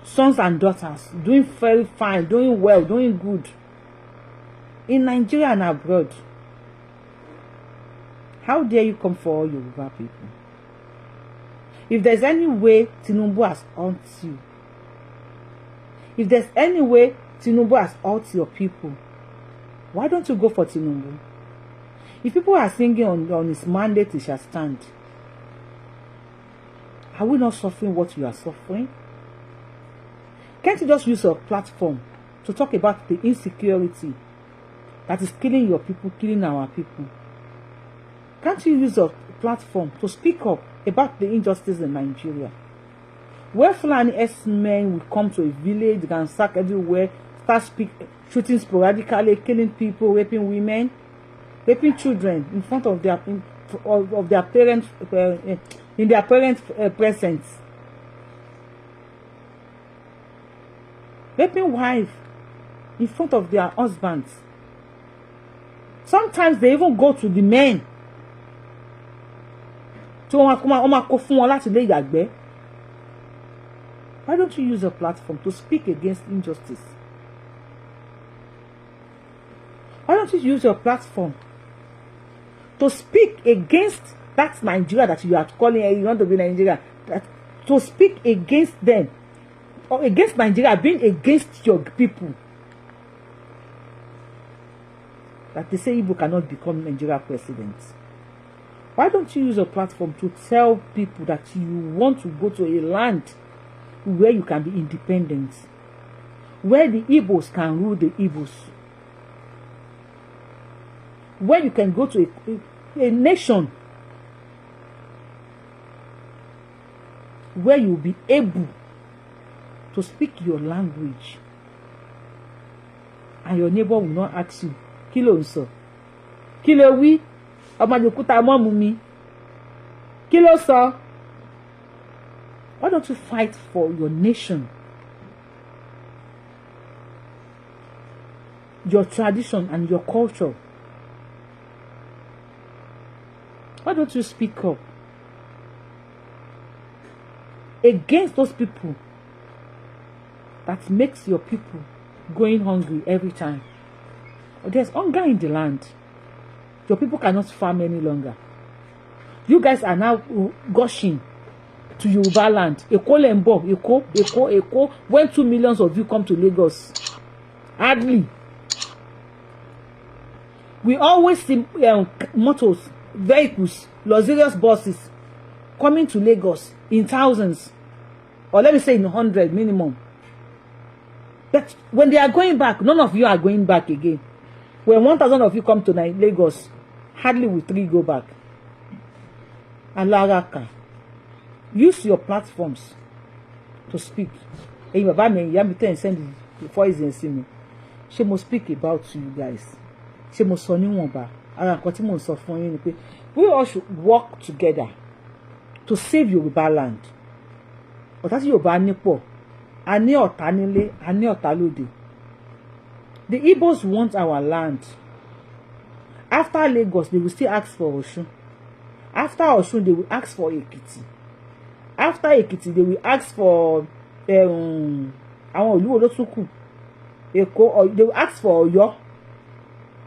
sons and daughters, doing very fine, doing well, doing good in Nigeria and abroad. How dare you come for all Yoruba people? If there's any way Tinubu has hurt you, if there's any way Tinubu has hurt your people, why don't you go for Tinubu? If people are singing on his mandate, he shall stand. Are we not suffering what you are suffering? Can't you just use your platform to talk about the insecurity that is killing your people, killing our people? Can't you use your platform to speak up about the injustice in Nigeria? Where Fulani S-men will come to a village, ransack everywhere, start shooting sporadically, killing people, raping women, raping children in front of their parents, in their parents' presence, raping wives in front of their husbands. Sometimes they even go to the men. Why don't you use a platform to speak against injustice? Why don't you use your platform to speak against that Nigeria that you are calling, you want to be Nigeria, to speak against them, or against Nigeria being against your people? That they say Igbo cannot become Nigeria president. Why don't you use a platform to tell people that you want to go to a land where you can be independent, where the Igbos can rule the Igbos, where you can go to a nation where you will be able to speak your language and your neighbor will not ask you, kí ló ń sọ? Kí ló wí? Ọmọ Yorùbá mọ́ mú mi. Kí ló sọ? Why don't you fight for your nation, your tradition and your culture? Why don't you speak up against those people that makes your people going hungry every time? There's hunger in the land. Your people cannot farm any longer. You guys are now gushing to Yoruba land. Eko. When 2 million of you come to Lagos, hardly. We always see motors, vehicles, luxurious buses coming to Lagos in thousands, or let me say in 100 minimum. But when they are going back, none of you are going back again. When 1,000 of you come to Lagos, hardly will 3 go back. Alaraka. Use your platforms to speak. Hey, Baba, me send the voice and see me. She must speak about you guys. She must sọ níwọ̀nba. Ara nǹkan tí mo sọ fún yín ni pé we all should work together to save Yoruba land. Ọ̀tá tí Yorùbá ní pọ̀, a ní ọ̀tá nílé, a ní ọ̀tá lóde. The Igbos want our land. After Lagos, they will still ask for Oshun. After Oshun, they will ask for Ekiti. After Ekiti, they will ask for àwọn ìlú wo ló tún kù. Èkó, they will ask for Ọ̀yọ́.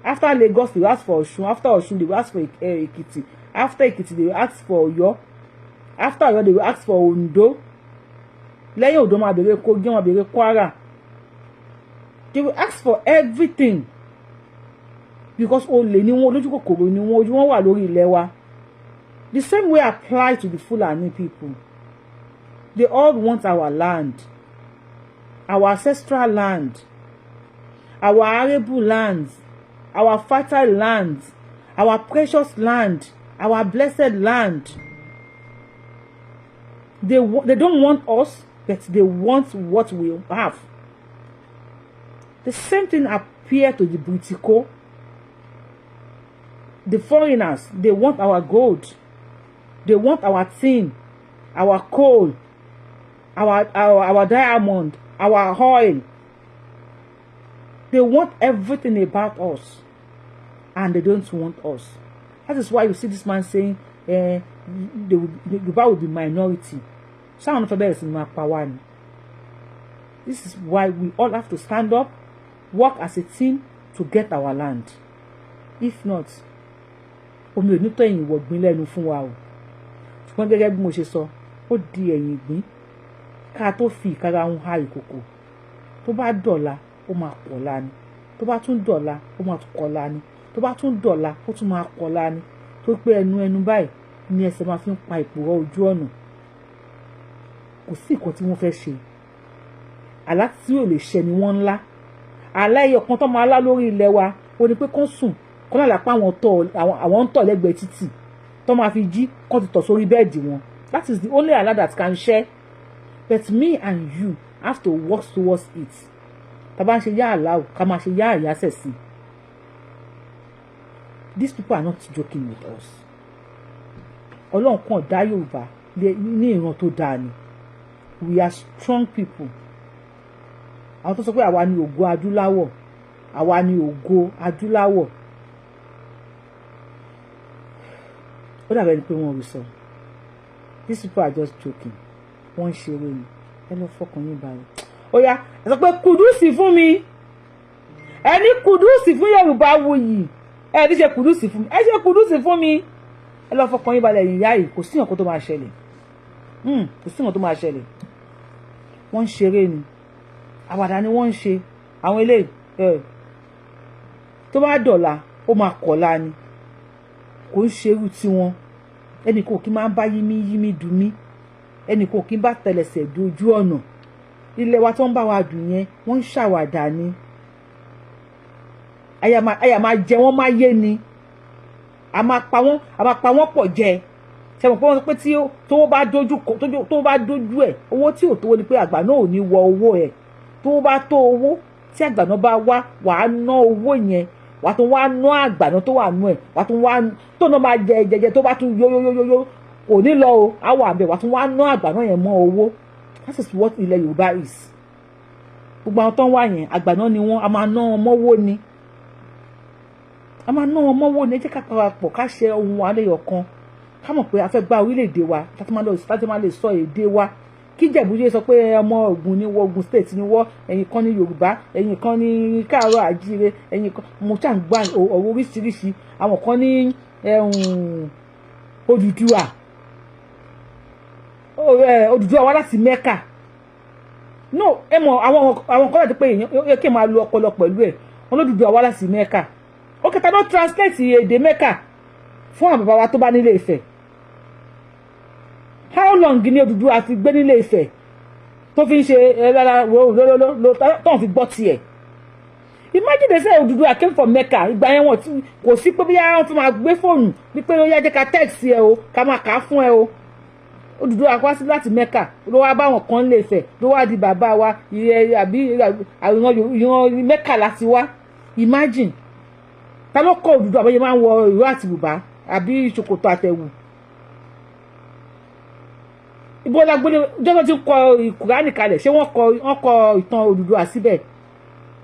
After Lagos, they will ask for Ọ̀ṣun. After Ọ̀ṣun, they will ask for Ekiti. After Ekiti, they will ask for Ọ̀yọ́. After Ọ̀yọ́, they will ask for Ondo. Lẹ́yìn Ondo, máa bèrè Kogi, máa bèrè Kwara. They will ask for everything because olè ni wọ́n, olójú kòkòrò ni wọ́n, ojú wọn wà lórí ilẹ̀ wa. The same way applies to the Fulani people. They all want our land, our ancestral land, our arable lands, our fertile lands, our precious land, our blessed land. They don't want us, but they want what we have. The same thing appears to the Britiko. The foreigners, they want our gold. They want our tin, our coal, our diamond, our oil. They want everything about us. And they don't want us. That is why you see this man saying, the Yoruba will be minority. Someone for better in my power. This is why we all have to stand up, work as a team to get our land. If not, omi ò ní tó ẹ̀yìn wọ̀gbìn lẹ́nu fún wa o. Ṣùgbọ́n gẹ́gẹ́ bí mo ṣe sọ, ó di ẹ̀yìn ìgbín ká tó fi ìkara ń ha ìkòkò. Tó bá dọ̀la, ó máa pọ̀la ni. Tó bá tún dọ̀la, ó máa kọ̀la ni. Tó bá tún dọ̀la, ó tún máa kọ̀la ni. Tó pé ẹnu báyìí ni ẹsẹ̀ máa fi ń pa ìpòrọ̀ ojú ọ̀nà. Kò sí nǹkan tí wọ́n fẹ́ ṣe. Àlá tí ò lè ṣẹ ni wọ́n ńlá. Àlá ẹyọ kan tó máa lá lórí ilẹ̀ wa, ó ní pé kán sùn, kán lálàá pé àwọn ń tọ̀ lẹ́gbẹ̀ẹ́ títì. Tó máa fi jí, kán ti tọ̀ sórí bẹ́ẹ̀dì wọn. That is the only àlá that can share. But me and you have to work towards it. Tá bá ń ṣe yá àlá o, ká máa ṣe yá àyásẹ̀ sí. These people are not joking with us. Ọlọ́run kan dá Yorùbá ní ìran tó dáa ni. We are strong people. Àwọn tó sọ pé àwa ni ògo adúláwọ̀, àwa ni ògo adúláwọ̀. Ó dàbẹ̀ ni pé wọ́n rí sọ. These people are just joking. Wọ́n ń ṣeré ni. Ẹ lọ fọkàn yín balẹ̀. Ó yá, ẹ sọ pé kùdùsì fún mi. Ẹ ní kùdùsì fún Yorùbáwùyí. Ẹ ní ṣe kùdùsì fún mi. Ẹ ṣe kùdùsì fún mi. Ẹ lọ fọkàn yín balẹ̀ yìí yá yìí. Kò sí nǹkan tó máa ṣẹlẹ̀. Kò sí nǹkan tó máa ṣẹlẹ̀. Wọ́n ń ṣeré ni. Àwàdà ni wọ́n ń ṣe. Àwọn eléyìí tó bá dọ̀la, ó máa kọ̀la ni. Kò ń ṣerú tiwọn. Ẹnì kò kí máa ń bá yímí dùn mí. Ẹnì kò kí ń bá tẹlẹsẹ̀ dojú ọ̀nà. Ilé wa tó ń bá wa dùn yẹn, wọ́n ń ṣàwàdà ni. Àyà máa jẹ wọ́n máa yé ni. A máa pa wọ́n pọ̀ jẹ. Ṣé mo pé wọ́n sọ pé tí tó bá dojú ẹ̀, owó tí ò tó ni pé àgbà náà ò ní wọ owó ẹ̀. Tó bá tó owó tí àgbà náà bá wá, wàá ná owó yẹn. Wàá tún wá ná àgbà náà tó wà nú ẹ̀. Wàá tún wá tó náà máa jẹ tó bá tún yóyóyóyó kò ní lọ o. Á wà bẹ̀ wàá tún wá ná àgbà náà yẹn mọ́ owó. That is what ilẹ̀ Yorùbá is. Gbogbo àwọn tó ń wá yẹn àgbà náà ni wọ́n, a máa ná wọn mọ́wó ni. A máa ná wọn mọ́wó ni. Ẹ jẹ́ ká parapọ̀ ká ṣe ohun àlẹyọ̀ kan. Ká mọ̀ pé a fẹ́ gba orílẹ̀-èdè wa. Láti máa lè sọ èdè wa. Kí Ìjẹ̀bú sọ pé ọmọ Ògùn ni wọ́, Ògùn state ni wọ́, ẹ̀yin kan ní Yorùbá, ẹ̀yin kan ní Káàárọ̀ Àjíire, ẹ̀yin kan mo ṣà ń gbà ọ̀rọ̀ oríṣiríṣi. Àwọn kan ní Odùduwà. Odùduwà wá láti Mẹ́kà. No, ẹ mọ̀ àwọn kan láti pé èèyàn kí n máa lo ọpọlọ pẹ̀lú ẹ̀. Wọ́n Odùduwà wá láti Mẹ́kà. Ó kẹta ló translate èdè Mẹ́kà fún àwọn bàbá wa tó bá nílé Ifẹ̀. How long ni Odùduwà fi gbé nílé Ifẹ̀ tó fi ń ṣe tó ń fi gbọ́ tiẹ̀? Imagine they say Odùduwà came from Mecca. Ìgbà yẹn wọ́n kò sí pé bí wọ́n fi máa gbé fóònù wípé ó yá jẹ́ ká text ẹ o, ká máa kà á fún ẹ o. Odùduwà wá sí láti Mecca ló wá bá wọn kan lè Ifẹ̀ ló wá di bàbá wa àbí ìran Mecca láti wá. Imagine ta ló kọ́ Odùduwà bóyá máa ń wọ ìró àti bùbá àbí ṣòkòtò àtẹ̀wù. Ìbọ̀lá gbọ́dọ̀ jọ́jọ́ tí ń kọ Kùránì kalẹ̀ ṣé wọ́n kọ ìtàn Odùduwà síbẹ̀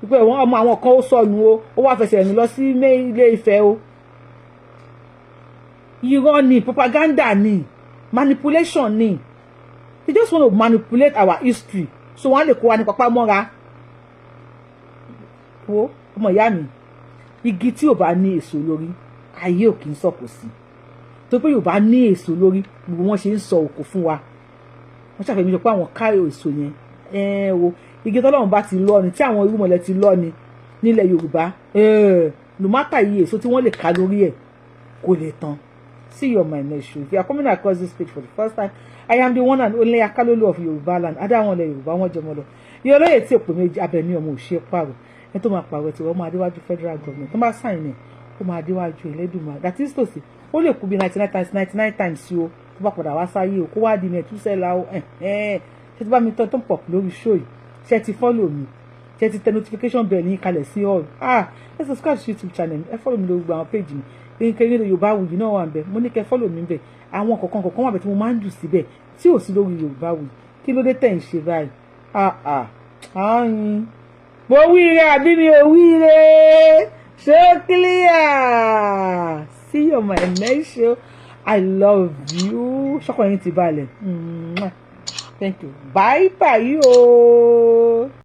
wípé ọmọ àwọn kan ó sọnù o, ó wá fẹsẹ̀ rìn lọ sí Ilé Ifẹ̀ o. Irọ́ ni, propaganda ni, manipulation ni. they just want to manipulate our history so wọ́n lè kó wa ní papá mọ́ra. Wo ọmọ ìyá mi igi tí ò bá ní èso lórí ayé ò kì í sọ̀kò sí tó pé yóò bá ní èso lórí gbogbo wọn ṣe ń sọ òkò fún wa wọ́n ṣàfihàn sọ pé àwọn káyọ̀ èso yẹn wo igi tọ́lọ́run bá ti lọ ni tí àwọn irúmọlẹ̀ ti lọ ni nílẹ̀ Yorùbá no matter iye èso tí wọ́n lè ká lórí ẹ̀ kò lè tán. See you on my next show. If you are coming across this page for the first time, I am the one and only Akalolu of Yoruba land. Adáwọn ilẹ̀ Yorùbá wọn jọmọ lọ. Iye olóyè tí òpè méjì Abẹ́ní ọmọ òṣè pààrọ̀ ẹ tó máa pààrọ̀ tí wọ́n máa déwájú federal government tó máa sign ẹ̀ ó máa déwájú Ẹlẹ́dùmarè. That is to say ó lè kú bí 99 times sí o tó bá padà wá sáyé o kó wá di mẹ́túsẹ́lá o ṣé tí bá mi tán tó ń pọ̀ lórí show yìí ṣé ti follow mi ṣé ti tẹ notification bell ní kalẹ̀ sí all ẹ subscribe to YouTube channel ẹ follow mi lórí gbogbo àwọn page mi kẹ́kẹ́ ní Yorùbáwùyí náà wà ń bẹ̀ mo ní kẹ́ follow mi ń bẹ̀ àwọn kọ̀ọ̀kan wà bẹ̀ tí mo máa ń jù síbẹ̀ tí ò sí lórí Yorùbáwùyí kí ló dé tẹ̀ ń ṣe báyìí ààyìn mo wíire àbí mi ò wíire ṣé clear. See you on my next show. I love you. Ṣọ́kọ̀ yín ti balẹ̀. Thank you. Bye bye o.